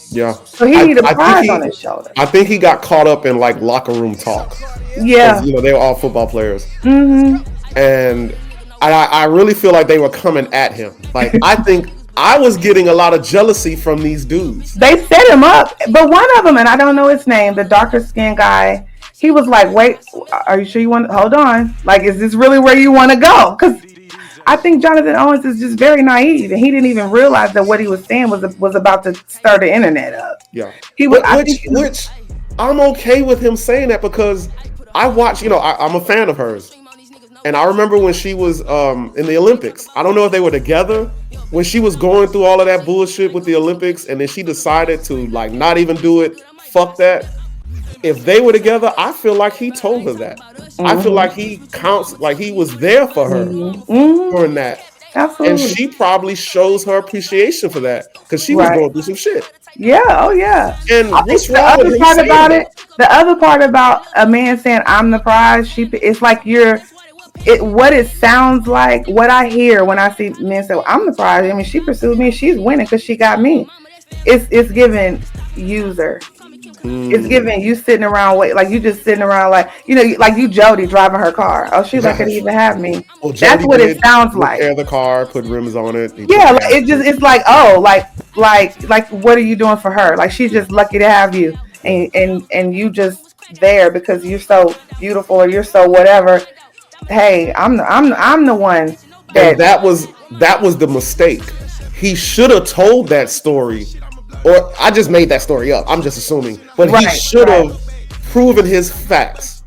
Yeah. So he need a I think prize on his shoulder. I think he got caught up in like locker room talk. Yeah. They were all football players. Mm-hmm. And I really feel like they were coming at him. Like, I think I was getting a lot of jealousy from these dudes. They set him up, but one of them, and I don't know his name, the darker skinned guy, he was like, wait, are you sure you want to hold on? Like, is this really where you want to go? Because I think Jonathan Owens is just very naive, and he didn't even realize that what he was saying was about to stir the internet up. Yeah. He was, Which I'm okay with him saying that, because I watch, I'm a fan of hers. And I remember when she was in the Olympics. I don't know if they were together when she was going through all of that bullshit with the Olympics, and then she decided to like not even do it. Fuck that. If they were together, I feel like he told her that. Mm-hmm. I feel like he counts, like he was there for her during that. Absolutely. And she probably shows her appreciation for that, because she was going through some shit. Yeah, oh yeah. And I what's think wrong with him saying that? The other part about a man saying I'm the prize, it's like what it sounds like, what I hear when I see men say, well, I'm the prize. I mean, she pursued me, she's winning because she got me. It's giving user. It's giving you sitting around like you just sitting around like like you Jody driving her car. Oh, she's not gonna even have me. Well, that's what it sounds like. Repair the car, put rims on it. Yeah, like it's like, oh, like what are you doing for her? Like, she's just lucky to have you, and you just there because you're so beautiful or you're so whatever. Hey, I'm the one that was the mistake. He should have told that story. Or I just made that story up. I'm just assuming. But he should have proven his facts.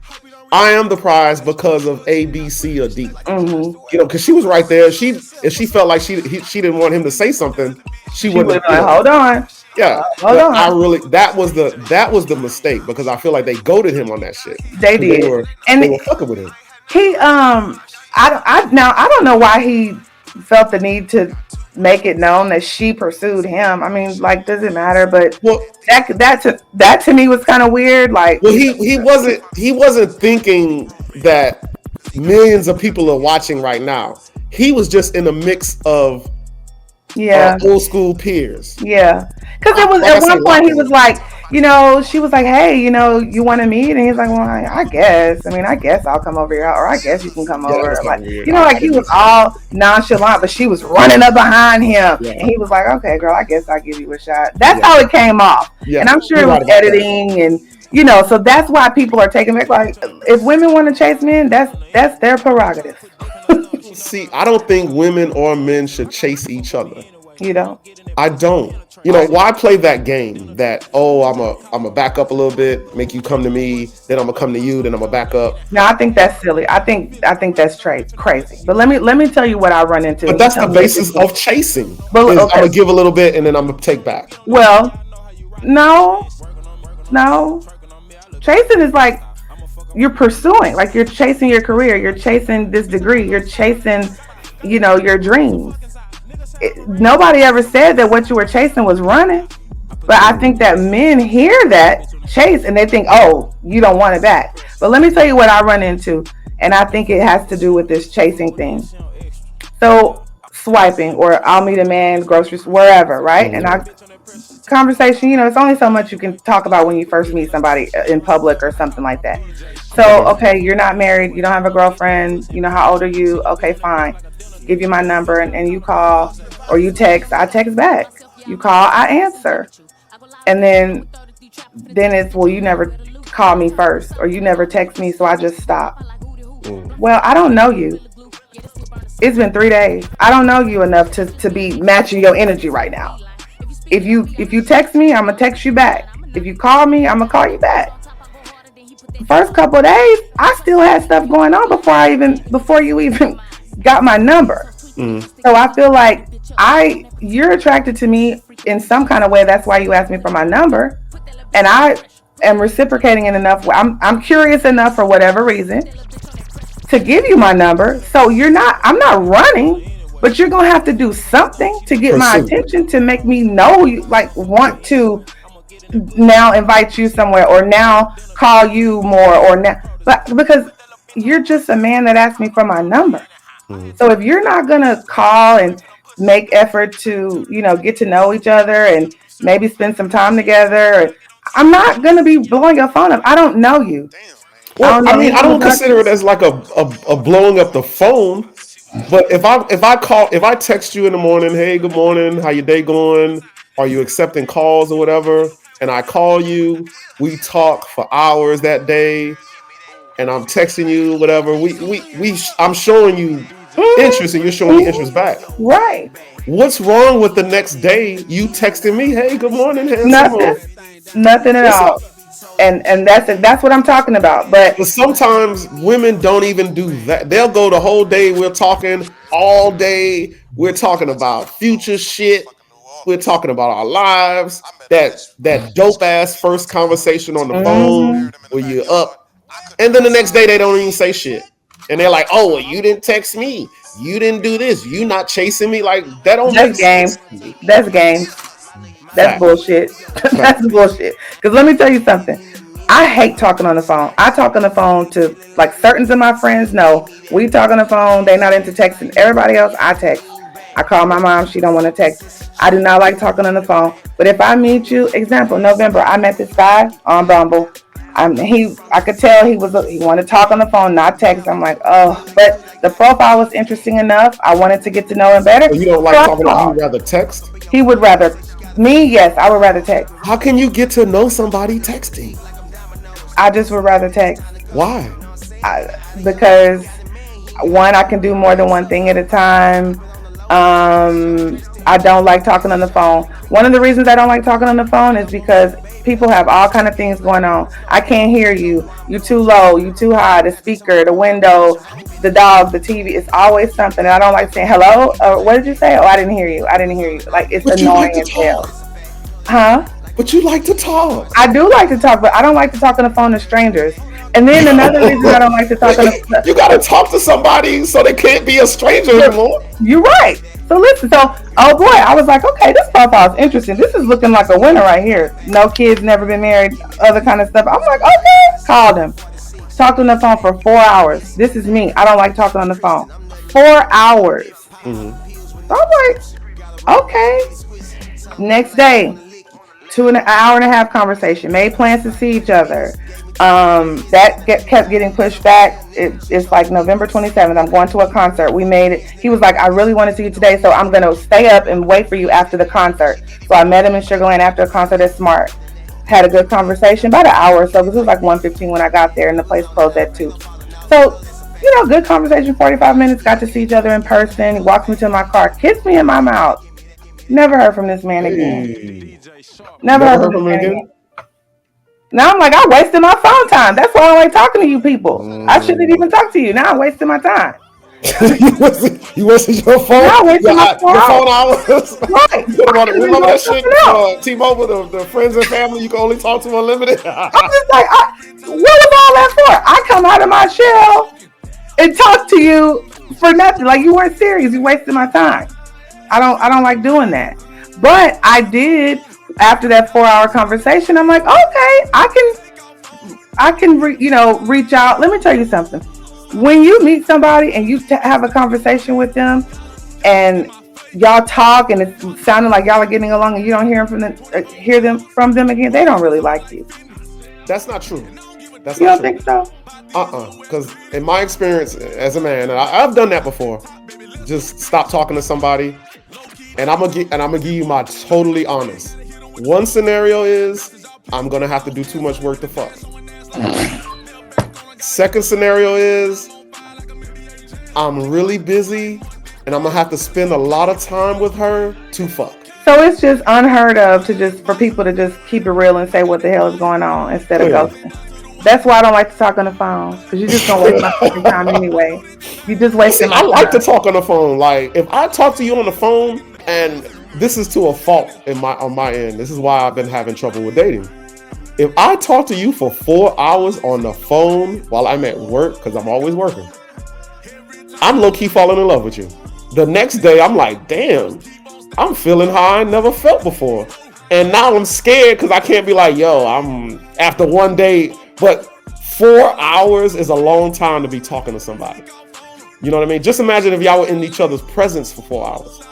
I am the prize because of A, B, C, or D. Mm-hmm. Because she was right there. If she felt like she didn't want him to say something, she wouldn't. Hold on. Yeah, hold on. That was the mistake, because I feel like they goaded him on that shit. They did. They were fucking with him. He I don't know why he felt the need to make it known that she pursued him. I mean, like, does it matter? But Well, that to me was kind of weird. Like, well, he wasn't thinking that millions of people are watching right now. He was just in a mix of old school peers. Yeah, because it was at one point he was like, she was like, hey, you want to meet? And he's like, well, I guess. I mean, I guess I'll come over here, or I guess you can come over. Like, like he was all nonchalant, but she was running up behind him, and he was like, okay, girl, I guess I'll give you a shot. That's how it came off, and I'm sure it was editing and. So that's why people are taking it. Like, if women want to chase men, that's their prerogative. See, I don't think women or men should chase each other. You don't? I don't. Why play that game? That I'm a back up a little bit, make you come to me, then I'm gonna come to you, then I'm gonna back up. No, I think that's silly. I think that's crazy. But let me tell you what I run into. But that's the basis of chasing. But I'm gonna give a little bit and then I'm gonna take back. Well, no. Chasing is like you're pursuing, like you're chasing your career, you're chasing this degree, you're chasing, your dreams. Nobody ever said that what you were chasing was running, but I think that men hear that chase and they think, oh, you don't want it back. But let me tell you what I run into, and I think it has to do with this chasing thing. So swiping, or I'll meet a man, groceries, wherever, right? And conversation, it's only so much you can talk about when you first meet somebody in public or something like that. So, okay, you're not married, you don't have a girlfriend, how old are you? Okay, fine. Give you my number and you call or you text. I text back. You call, I answer. And then it's, well, you never call me first or you never text me, so I just stop. Well, I don't know you. It's been 3 days. I don't know you enough to be matching your energy right now. If you text me, I'm gonna text you back. If you call me, I'm gonna call you back. First couple of days, I still had stuff going on before you even got my number. So I feel like you're attracted to me in some kind of way. That's why you asked me for my number, and I am reciprocating in enough. I'm curious enough for whatever reason to give you my number. So I'm not running. But you're going to have to do something to get my attention to make me know you, like, want to now invite you somewhere or now call you more or now. But because you're just a man that asked me for my number. So if you're not going to call and make effort to, get to know each other and maybe spend some time together, I'm not going to be blowing your phone up. I don't know you. Well, I don't consider it as like a blowing up the phone. But if I text you in the morning, hey, good morning, how your day going? Are you accepting calls or whatever? And I call you, we talk for hours that day, and I'm texting you, whatever. I'm showing you interest, and you're showing me interest back. Right. What's wrong with the next day you texting me, hey, good morning, handsome? Nothing at all. And that's what I'm talking about. But sometimes women don't even do that. They'll go the whole day. We're talking all day. We're talking about future shit. We're talking about our lives. That dope ass first conversation on the phone where you're up, and then the next day they don't even say shit. And they're like, "Oh, well, you didn't text me. You didn't do this. You not chasing me." Like that don't make sense. That's game. That's bullshit. That's bullshit. Because let me tell you something. I hate talking on the phone. I talk on the phone to, like, certain of my friends know. We talk on the phone. They not into texting. Everybody else, I text. I call my mom. She don't want to text. I do not like talking on the phone. But if I meet you, example, November, I met this guy on Bumble. I could tell he wanted to talk on the phone, not text. I'm like, oh, but the profile was interesting enough. I wanted to get to know him better. So you don't like talking to him, you'd rather text? He would rather. Me, yes, I would rather text. How can you get to know somebody texting? I just would rather text. Why? Because one, I can do more than one thing at a time. I don't like talking on the phone. One of the reasons I don't like talking on the phone is because people have all kind of things going on. I can't hear you. You too low. You too high. The speaker, the window, the dog, the TV. It's always something. And I don't like saying hello. What did you say? Oh, I didn't hear you. Like, it's annoying as hell. Huh? But you like to talk. I do like to talk, but I don't like to talk on the phone to strangers. And then another reason I don't like to talk on the phone. You got to talk to somebody so they can't be a stranger anymore. You're right. So listen, oh boy, I was like, okay, this profile is interesting. This is looking like a winner right here. No kids, never been married, other kind of stuff. I'm like, okay. Called him. Talked on the phone for 4 hours. This is me. I don't like talking on the phone. 4 hours. So I'm like, okay. Next day, an hour and a half conversation. Made plans to see each other. Kept getting pushed back. It's like November 27th. I'm going to a concert. We made it. He was like, I really want to see you today, so I'm going to stay up and wait for you after the concert. So I met him in Sugar Land after a concert at Smart. Had a good conversation, about an hour or so, because it was like 1:15 when I got there, and the place closed at 2. So, good conversation, 45 minutes, got to see each other in person. He walked me to my car, kissed me in my mouth. Never heard from this man again. Never heard from him again. Now I'm like, I wasted my phone time. That's why I don't like talking to you people. I shouldn't even talk to you. Now I'm wasting my time. you wasted your phone. Now I'm wasting my phone hours. Right. Remember that shit? T-Mobile, the friends and family you can only talk to unlimited. I'm just like, what was all that for? I come out of my shell and talk to you for nothing. Like, you weren't serious. You wasted my time. I don't like doing that. But I did. After that 4-hour conversation, I'm like, okay, I can reach out. Let me tell you something. When you meet somebody and you have a conversation with them, and y'all talk, and it's sounding like y'all are getting along, and you don't hear them from them again, they don't really like you. That's not true. You don't think so? Because in my experience as a man, and I've done that before. Just stop talking to somebody, and I'm gonna give you my totally honest. One scenario is I'm gonna have to do too much work to fuck. Second scenario is I'm really busy and I'm gonna have to spend a lot of time with her to fuck. So it's just unheard of for people to just keep it real and say what the hell is going on instead of ghosting. That's why I don't like to talk on the phone, because you're just gonna waste my fucking time anyway. You just wasting my time. I like to talk on the phone. Like, if I talk to you on the phone, and this is to a fault on my end. This is why I've been having trouble with dating. If I talk to you for 4 hours on the phone while I'm at work, because I'm always working, I'm low-key falling in love with you. The next day, I'm like, damn, I'm feeling how I never felt before. And now I'm scared because I can't be like, yo, I'm after one day. But 4 hours is a long time to be talking to somebody. You know what I mean? Just imagine if y'all were in each other's presence for 4 hours.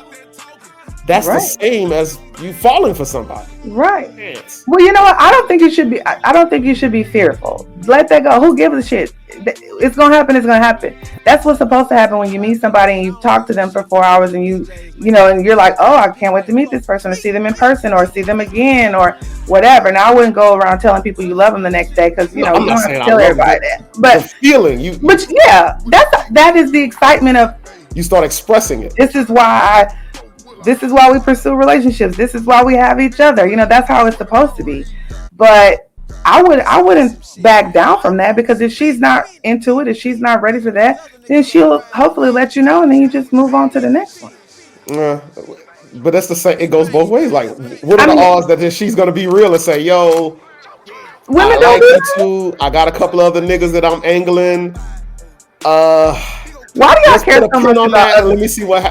That's right. The same as you falling for somebody. Right. Yes. Well, you know what? I don't think you should be fearful. Let that go. Who gives a shit? It's going to happen. It's going to happen. That's what's supposed to happen when you meet somebody and you talk to them for 4 hours and and you're like, oh, I can't wait to meet this person or see them in person or see them again or whatever. Now, I wouldn't go around telling people you love them the next day, because, you don't have to tell everybody that. But the feeling. But yeah, that is the excitement of. You start expressing it. This is why we pursue relationships. This is why we have each other. That's how it's supposed to be. But I wouldn't back down from that, because if she's not into it, if she's not ready for that, then she'll hopefully let you know, and then you just move on to the next one. But that's the same. It goes both ways. Like, what are the odds that she's gonna be real and say, "Yo, women don't do that too. I got a couple other niggas that I'm angling." Why do y'all care so much about? Let me see what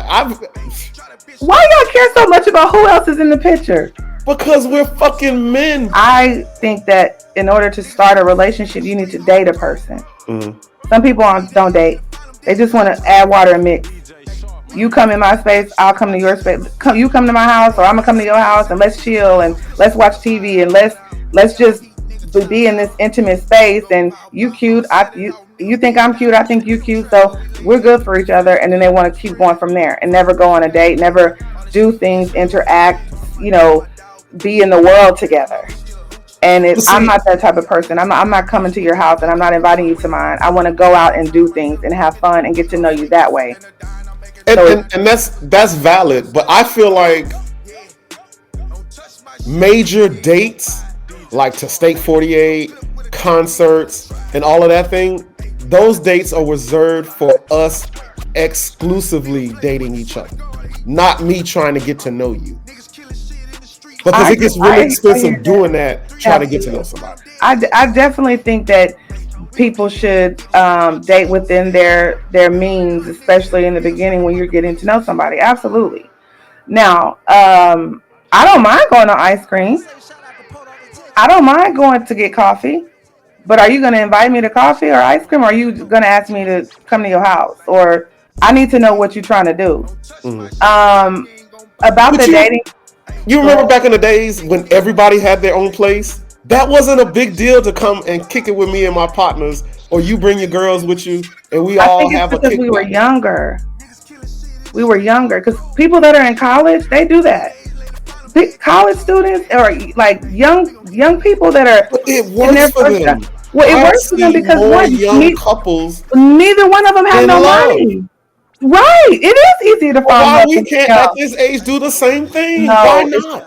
Why y'all care so much about who else is in the picture? Because we're fucking men. I think that in order to start a relationship, you need to date a person. Mm-hmm. Some people don't date. They just want to add water and mix. You come in my space, I'll come to your space. You come to my house, or I'm gonna come to your house, and let's chill and let's watch TV and let's just be in this intimate space. And you cute, you think I'm cute, I think you cute, so we're good for each other. And then they want to keep going from there and never go on a date, never do things, interact, be in the world together. And I'm not that type of person. I'm not coming to your house and I'm not inviting you to mine. I want to go out and do things and have fun and get to know you that way. And that's valid, but I feel like major dates, like to State 48, concerts, and all of that thing, those dates are reserved for us exclusively dating each other, not me trying to get to know you. Because it gets really expensive doing that, trying to get to know somebody. I definitely think that people should date within their means, especially in the beginning when you're getting to know somebody. Absolutely. Now, I don't mind going to ice cream. I don't mind going to get coffee. But are you going to invite me to coffee or ice cream? Or are you going to ask me to come to your house? Or I need to know what you're trying to do. About But the dating. you remember back in the days when everybody had their own place? That wasn't a big deal to come and kick it with me and my partners, or you bring your girls with you, and we I all think it's have a because we were kickback. younger. We were younger because people that are in college, they do that. College students or like young people that are But it in their works for first job. them. Well, it I works for them see because more one, young couples neither one of them have in no love. money. Right. It is easier to But fall in why love we when can't you're at young. this age do the same thing? Why No, not?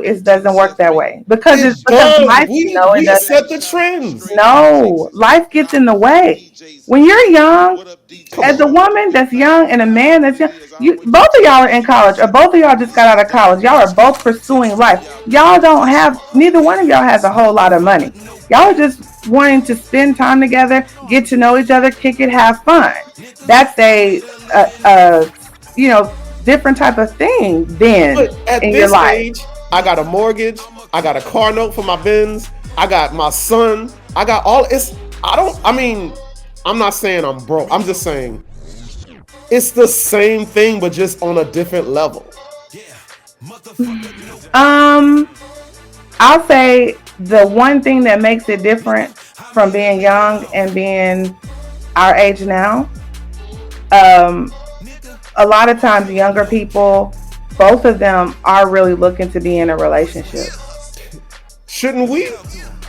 it doesn't work that way because It it's because does. life. No, it We doesn't. set the trends. No, life gets in the way. When you're young, Come as a on. woman that's young and a man that's young, you both of y'all are in college, or both of y'all just got out of college. Y'all are both pursuing life. Y'all don't have neither one of y'all has a whole lot of money. Y'all are just wanting to spend time together, get to know each other, kick it, have fun. That's a you know different type of thing then But at in your this life. age, I got a mortgage. I got a car note for my Benz. I got my son. I got all. I mean, I'm not saying I'm broke. I'm just saying it's the same thing, but just on a different level. Um, I'll say the one thing that makes it different from being young and being our age now, um, a lot of times younger people, both of them are really looking to be in a relationship. Shouldn't we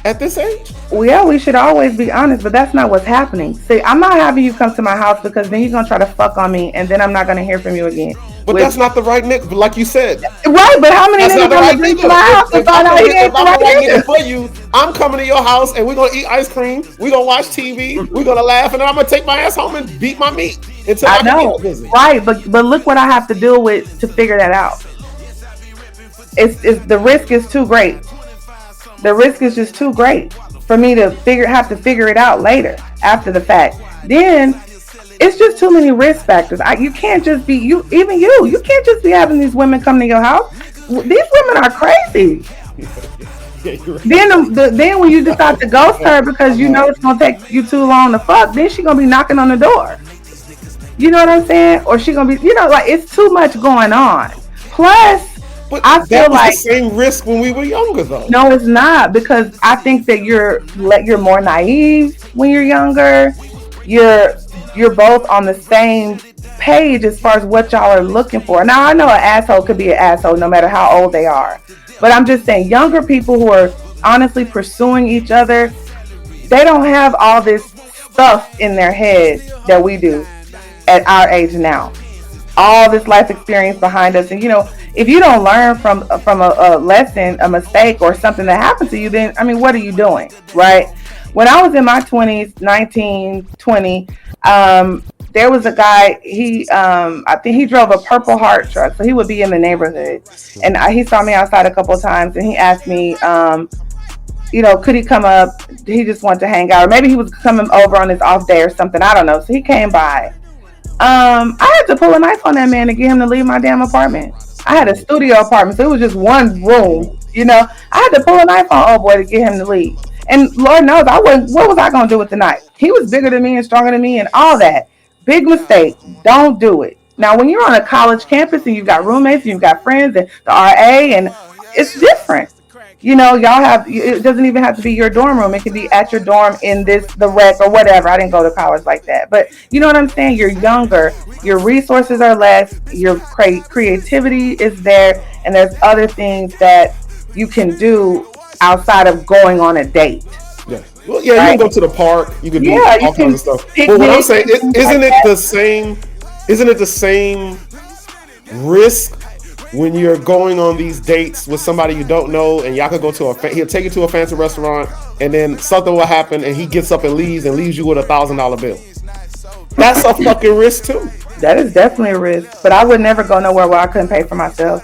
at this age? Well, yeah, we should always be honest, but that's not what's happening. See, I'm not having you come to my house because then you're gonna try to fuck on me, and then I'm not gonna hear from you again. But that's not the right nigga. But like you said, Right, but how many that's not niggas the gonna right bring to nigga. my house and If find out he ain't if the I'm right the right nigga nigga? for you, I'm coming to your house and we're gonna eat ice cream. We're gonna watch TV. We're gonna laugh, and then I'm gonna take my ass home and beat my meat until I I can know, get busy. right? But look what I have to deal with to figure that out. It's the risk is too great. The risk is just too great for me to have to figure it out later after the fact. Then it's just too many risk factors. You can't just be you can't just be having these women come to your house. These women are crazy. Yeah, you're right. Then when you decide to ghost her because you know it's gonna take you too long to fuck, then she gonna be knocking on the door. You know what I'm saying? Or she gonna be, like it's too much going on. Plus, But I that feel was the like same risk when we were younger, though. no, it's not because I think that you're more naive when you're younger. You're you're both on the same page as far as what y'all are looking for. Now I know an asshole could be an asshole no matter how old they are, but I'm just saying younger people who are honestly pursuing each other, they don't have all this stuff in their head that we do at our age now. All this life experience behind us, and if you don't learn from a lesson, a mistake, or something that happened to you, then I mean, what are you doing, right? When I was in my 20s, 19, 20, there was a guy. I think he drove a Purple Heart truck, so he would be in the neighborhood, and he saw me outside a couple of times, and he asked me, could he come up? He just wanted to hang out, or maybe he was coming over on his off day or something. I don't know. So he came by. I had to pull a knife on that man to get him to leave my damn apartment. I had a studio apartment, so it was just one room. I had to pull a knife on old boy to get him to leave. And Lord knows, I wasn't. What was I gonna do with the knife? He was bigger than me and stronger than me, and all that. Big mistake. Don't do it. Now, when you're on a college campus and you've got roommates, and you've got friends, and the RA, and it's different. Y'all have, it doesn't even have to be your dorm room. It can be at your dorm in the rec or whatever. I didn't go to college like that. But you know what I'm saying? You're younger. Your resources are less. Your creativity is there. And there's other things that you can do outside of going on a date. Yeah. Well, yeah, you Right? can go to the park. You can do Yeah, you all can kinds of stuff. But what I'm picnic saying, and things isn't like it that. the same? Isn't it the same risk when you're going on these dates with somebody you don't know, and y'all could go to he'll take you to a fancy restaurant, and then something will happen, and he gets up and leaves you with $1,000 bill. That's a fucking risk too. That is definitely a risk. But I would never go nowhere where I couldn't pay for myself.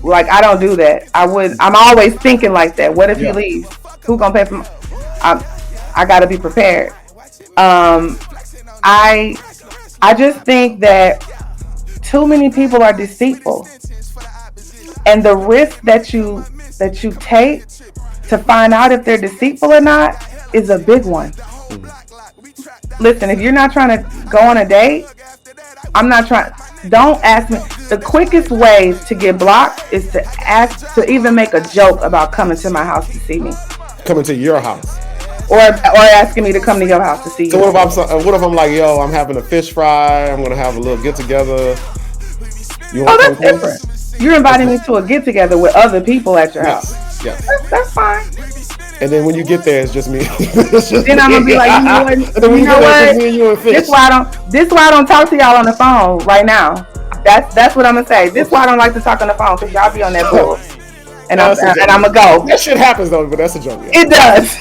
Like I don't do that. I'm always thinking like that. What if he Yeah. leaves? Who gonna pay for I got to be prepared. I just think that too many people are deceitful, and the risk that you take to find out if they're deceitful or not is a big one. Listen, if you're not trying to go on a date, I'm not trying. Don't ask me. The quickest way to get blocked is to ask to even make a joke about coming to my house to see me, Coming to your house. or asking me to come to your house to see you. So what if I'm like, yo, I'm having a fish fry. I'm gonna have a little get together. That's different. You're inviting me to a get together with other people at your house. Yes. That's fine. And then when you get there, it's just me. Then I'm gonna be like, you know what? This why I don't talk to y'all on the phone right now. That's what I'm gonna say. This why I don't like to talk on the phone, because y'all be on that bull. And I'm gonna go. That shit happens though, but that's a joke. Yeah. It does.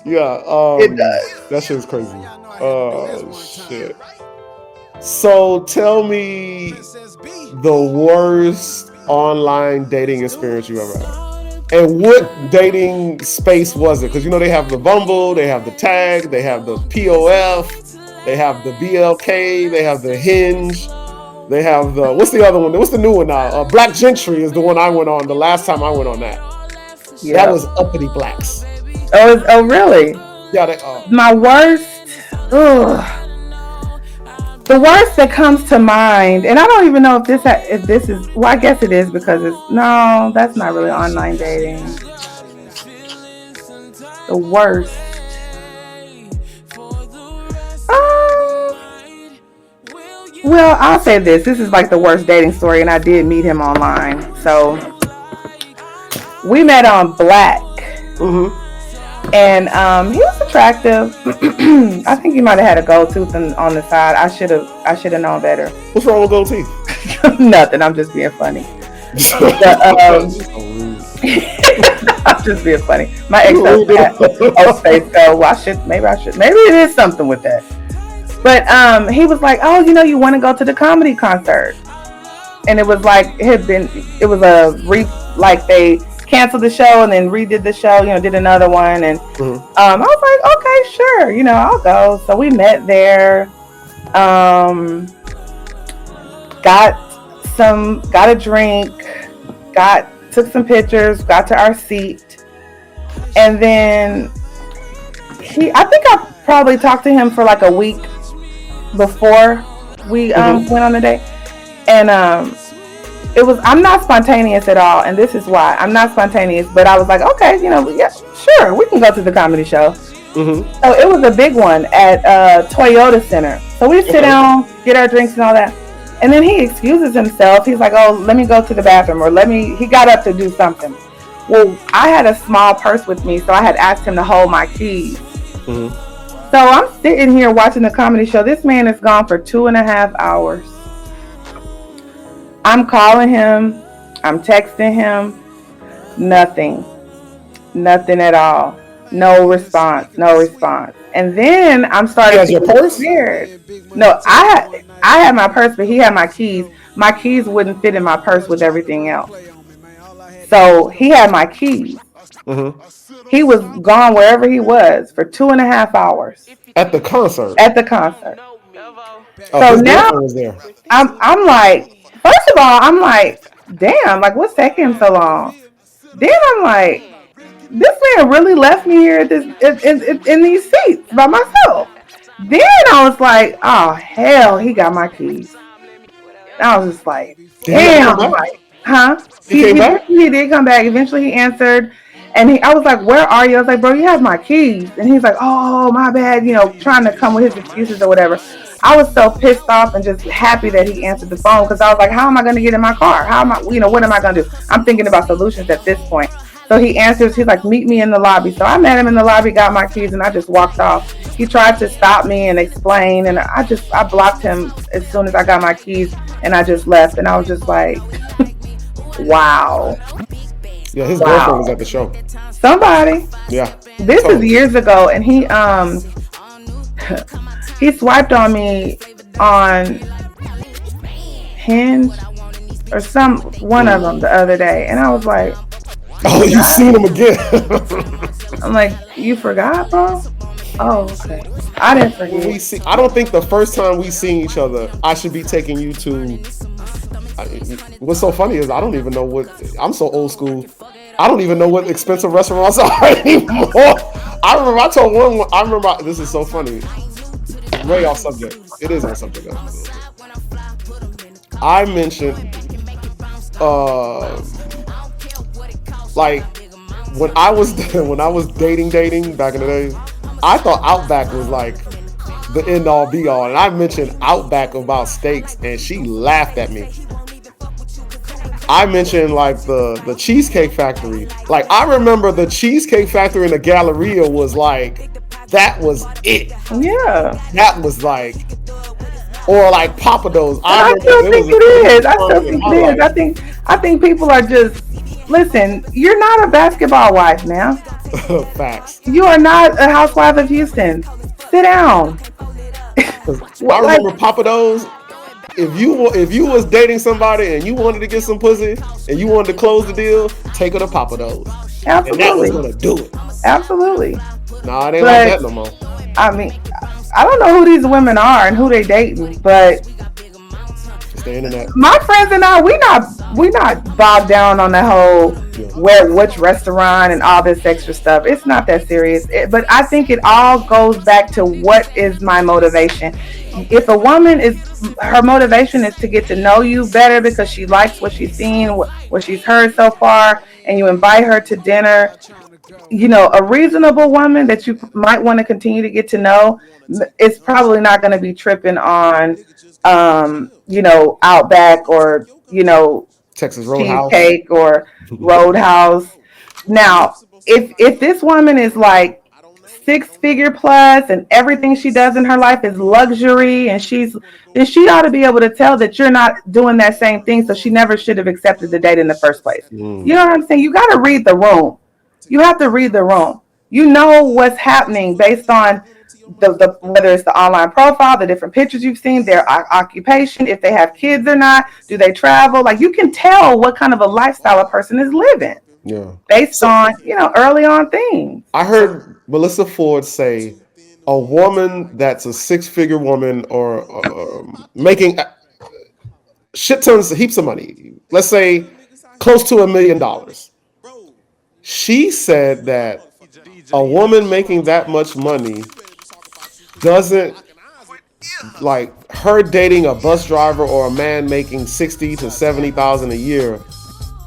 Yeah. It does. That shit is crazy. Oh shit. So tell me the worst online dating experience you ever had. And what dating space was it? Because you know they have the Bumble, they have the Tag, they have the POF, they have the BLK, they have the Hinge, they have the what's the other one? What's the new one now? Black Gentry is the one I went on the last time I went on that. Yeah. That was uppity blacks. Oh really? Yeah. My worst. The worst that comes to mind, and I don't even know if this is. Well, I guess it is, because that's not really online dating. The worst. Well, I'll say this. This is like the worst dating story, and I did meet him online. So we met on Black. Mm-hmm. And he was attractive. I think he might have had a gold tooth on the side. I should have known better. What's wrong with gold teeth? Nothing. I'm just being funny. I'm just being funny. My ex had face go. Well, maybe it is something with that. But he was like, oh, you want to go to the comedy concert, and it was like they canceled the show and then redid the show, did another one, and I was like, okay, sure, I'll go. So we met there, got a drink, took some pictures, got to our seat, and then I think I probably talked to him for like a week before we went on the date, and I'm not spontaneous at all, and this is why I'm not spontaneous. But I was like, okay, yeah, sure, we can go to the comedy show. Mm-hmm. So it was a big one at Toyota Center. So we sit down, get our drinks and all that, and then he excuses himself. He's like, oh, let me go to the bathroom, or he got up to do something. Well, I had a small purse with me, so I had asked him to hold my keys. Mm-hmm. So I'm sitting here watching the comedy show. This man is gone for 2.5 hours. I'm calling him, I'm texting him, nothing at all. No response. And then I'm starting to get scared. No, I had my purse, but he had my keys. My keys wouldn't fit in my purse with everything else. So he had my keys. Mm-hmm. He was gone wherever he was for 2.5 hours. At the concert? At the concert. Oh, so now I'm like, first of all, I'm like, damn, like what's taking him so long? Then I'm like, this man really left me here in these seats by myself. Then I was like, oh hell, he got my keys. I was just like, damn. Like, huh? He did come back. Eventually he answered, and I was like, where are you? I was like, bro, you have my keys. And he's like, oh, my bad, trying to come with his excuses or whatever. I was so pissed off and just happy that he answered the phone, because I was like, how am I going to get in my car? How am I, what am I going to do? I'm thinking about solutions at this point. So he answers, he's like, meet me in the lobby. So I met him in the lobby, got my keys, and I just walked off. He tried to stop me and explain, and I blocked him as soon as I got my keys, and I just left. And I was just like, wow. Yeah, his girlfriend was at the show. Somebody. Yeah. This is years ago, and he swiped on me on Hinge or one of them the other day, and I was like, Oh, you seen him again? I'm like, you forgot, bro? Oh, okay. I didn't forget. I don't think the first time we seen each other, I should be taking you to. What's so funny is I don't even know what. I'm so old school. I don't even know what expensive restaurants are anymore. I remember I told one. I remember this is so funny. Way off subject. It is on subject. I mentioned, like when I was dating back in the days, I thought Outback was like the end all be all, and I mentioned Outback about steaks, and she laughed at me. I mentioned like the Cheesecake Factory. Like I remember the Cheesecake Factory in the Galleria was like that was it. Yeah, that was like. Or like Papados. I still think it is. I think people are just listen. You're not a basketball wife now. Facts. You are not a housewife of Houston. Sit down. I remember Papados. If you was dating somebody and you wanted to get some pussy and you wanted to close the deal, take her to Papados. Absolutely. And that was gonna do it. Absolutely. Nah, it ain't like that no more. I mean, I don't know who these women are and who they dating, but it's the internet. My friends and I, we not bogged down on the whole which restaurant and all this extra stuff. It's not that serious. But I think it all goes back to what is my motivation. If a woman her motivation is to get to know you better because she likes what she's seen, what she's heard so far, and you invite her to dinner. You know, a reasonable woman that you might want to continue to get to know is probably not going to be tripping on, Outback or, Texas Roadhouse. Cheesecake or Roadhouse. Now, if this woman is like 6-figure plus and everything she does in her life is luxury and then she ought to be able to tell that you're not doing that same thing. So she never should have accepted the date in the first place. You know what I'm saying? You got to read the room. You have to read the room. You know what's happening based on the whether it's the online profile, the different pictures you've seen, their occupation, if they have kids or not, do they travel? Like you can tell what kind of a lifestyle a person is living. Yeah. Based on, early on things. I heard Melissa Ford say a woman that's a 6-figure woman or making shit tons, heaps of money. Let's say close to $1 million. She said that a woman making that much money doesn't like her dating a bus driver or a man making $60,000 to $70,000 a year.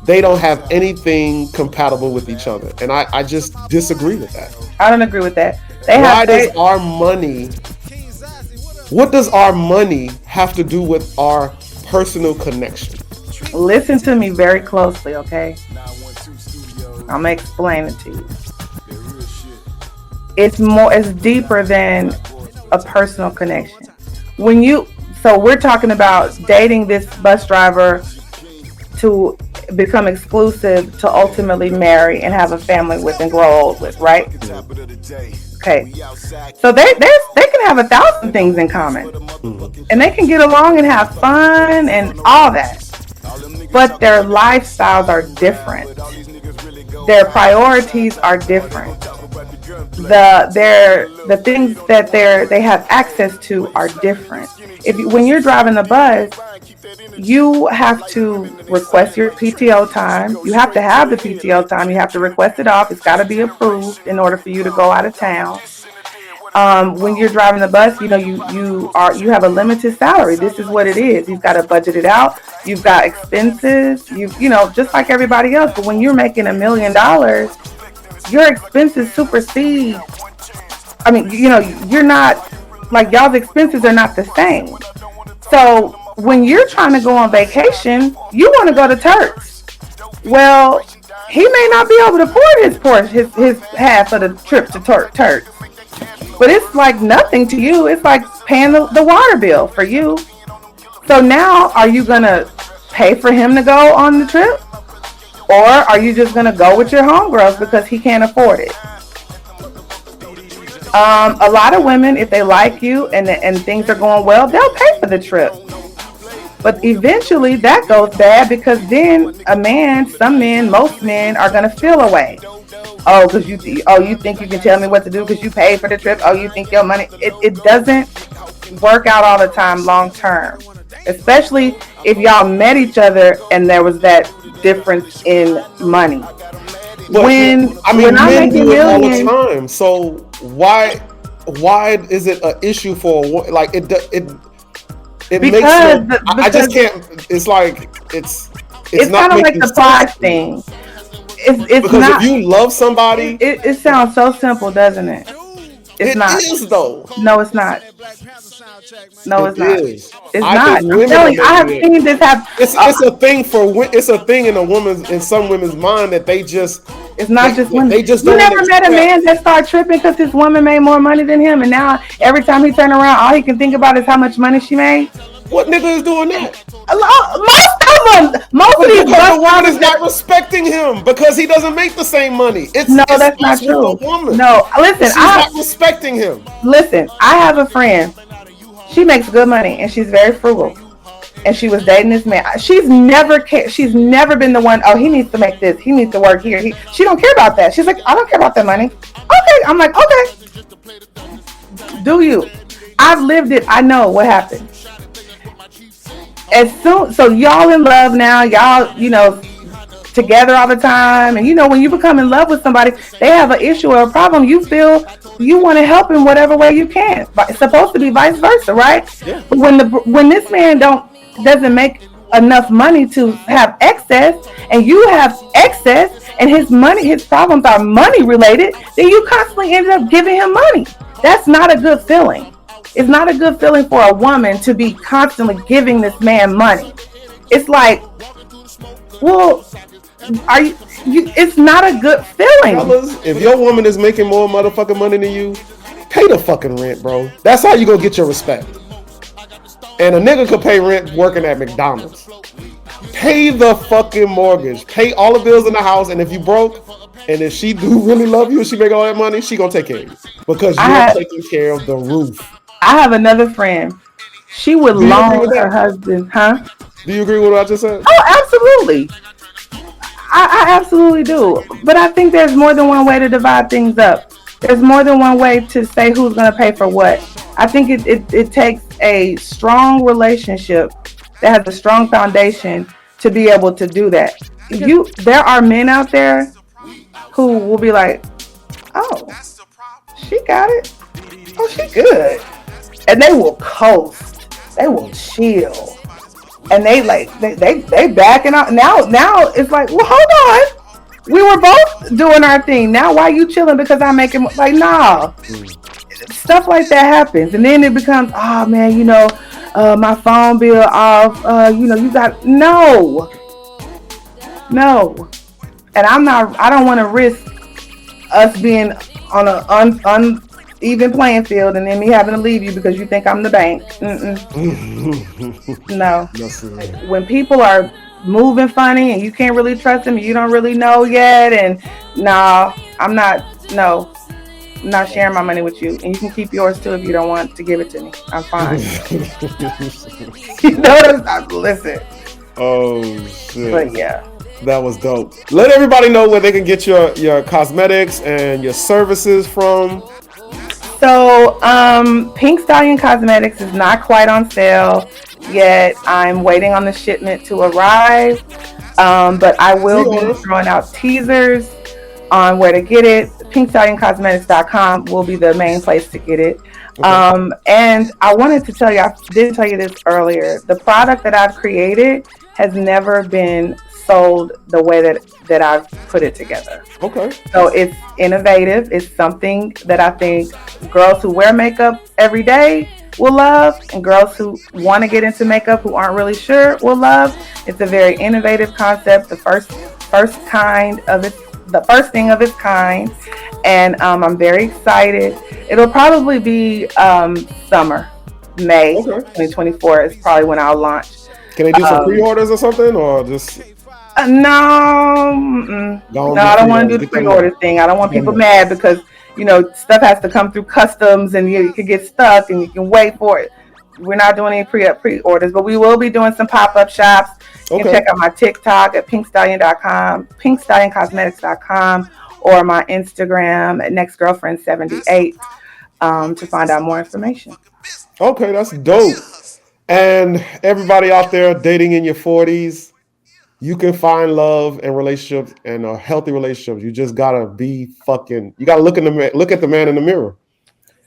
They don't have anything compatible with each other, and I just disagree with that. I don't agree with that. What does our money have to do with our personal connection? Listen to me very closely, okay? I'm gonna explain it to you. It's deeper than a personal connection. So we're talking about dating this bus driver to become exclusive to ultimately marry and have a family with and grow old with, right? Okay. So they can have 1,000 things in common. And they can get along and have fun and all that. But their lifestyles are different. Their priorities are different. The things that they have access to are different. When you're driving the bus, you have to request your PTO time. You have to have the PTO time. You have to request it off. It's got to be approved in order for you to go out of town. When you're driving the bus, you have a limited salary. This is what it is. You've got to budget it out. You've got expenses. Just like everybody else. But when you're making $1 million, your expenses supersede. I mean, you're not like y'all's expenses are not the same. So when you're trying to go on vacation, you want to go to Turks. Well, he may not be able to afford his half of the trip to Turks. But it's like nothing to you. It's like paying the water bill for you. So now, are you going to pay for him to go on the trip? Or are you just going to go with your homegirls because he can't afford it? A lot of women, if they like you and things are going well, they'll pay for the trip. But eventually that goes bad because then a man, some men, most men are gonna feel away. Oh, because you think you can tell me what to do because you paid for the trip. Oh, you think your money. It doesn't work out all the time long term, especially if y'all met each other and there was that difference in money. But When I'm men making do it all the millions, time. So why is it an issue for a woman? Like it makes because no, I just can't. It's like it's not kind of like making the sense pride to me. thing. It's Because if not. you love somebody, It sounds so simple, doesn't it? It's it not. is though. No, it's not. No, It it's not. is. It's I think not. I'm women are telling you, I making have it. seen this happen. It's a thing it's a thing in some women's mind that they just It's not just women. they just You don't never met a accept. man that started tripping because his woman made more money than him, and now every time he turn around, all he can think about is how much money she made. What nigga is doing that? Most of But these because bus the woman is drivers. not respecting him because he doesn't make the same money. No, It that's starts not with the true. woman. No, listen, She's not respecting him. I have a friend. She makes good money and she's very frugal. And she was dating this man. She's never she's never been the one. Oh, he needs to make this. He needs to work here. She don't care about that. She's like, I don't care about that money. Okay, I'm like, okay, do you? I've lived it. I know what happened. So y'all in love now. Y'all, together all the time. And when you become in love with somebody, they have an issue or a problem. You feel you want to help in whatever way you can. But it's supposed to be vice versa, right? Yeah. But when this man doesn't make enough money to have excess, and you have excess, and his problems are money related, then you constantly end up giving him money. That's not a good feeling. It's not a good feeling for a woman to be constantly giving this man money. It's like, well, are you? It's not a good feeling. Fellas, if your woman is making more motherfucking money than you, pay the fucking rent, bro. That's how you gonna get your respect. And a nigga could pay rent working at McDonald's. Pay the fucking mortgage. Pay all the bills in the house. And if you broke, and if she do really love you and she make all that money, she gonna take care of you. Because you're taking care of the roof. I have another friend. She would loan her husband, huh? Do you agree with what I just said? Oh, absolutely. I absolutely do. But I think there's more than one way to divide things up. There's more than one way to say who's going to pay for what. I think it takes a strong relationship that has a strong foundation to be able to do that. There are men out there who will be like, oh, she got it. Oh, she good. And they will coast. They will chill. And they backing out. Now it's like, well, hold on. We were both doing our thing. Now why you chilling because I'm making like nah. Stuff like that happens. And then it becomes, oh man, my phone bill off. You got no. And I don't want to risk us being on an uneven playing field and then me having to leave you because you think I'm the bank. No. When people are moving funny and you can't really trust them and you don't really know yet, and I'm not sharing my money with you, and you can keep yours too if you don't want to give it to me. I'm fine. Listen. Oh shit. But yeah. That was dope. Let everybody know where they can get your cosmetics and your services from. So, Pink Stallion Cosmetics is not quite on sale yet. I'm waiting on the shipment to arrive. But I will be throwing out teasers on where to get it. PinkStallionCosmetics.com will be the main place to get it. Okay. And I wanted to tell you, I didn't tell you this earlier. The product that I've created has never been sold the way that I've put it together. Okay. So it's innovative. It's something that I think girls who wear makeup every day will love, and girls who want to get into makeup who aren't really sure will love. It's a very innovative concept. The first thing of its kind, and I'm very excited. It'll probably be summer, May 2024 is probably when I'll launch. Can they do some pre-orders or something, or just? No, I don't want to do the pre-order thing. I don't want people mad because stuff has to come through customs and you can get stuck and you can wait for it. we're not doing any pre-orders, but we will be doing some pop-up shops. You can check out my TikTok at PINKSTALLION.com, PINKSTALLIONCosmetics.com, or my Instagram at NextGirlfriend78 to find out more information. Okay, that's dope. And everybody out there dating in your 40s, you can find love and relationships and a healthy relationship. You just gotta be fucking. You gotta look at the man in the mirror.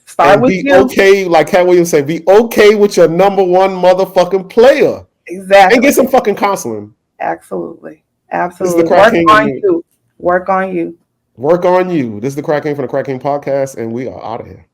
Start and with be you. okay, like Cat Williams say, be okay with your number one motherfucking player. Exactly. And get some fucking counseling. Absolutely. This is the Crack King. Work on you. Work on you. Work on you. This is the Crack King from the Crack King podcast, and we are out of here.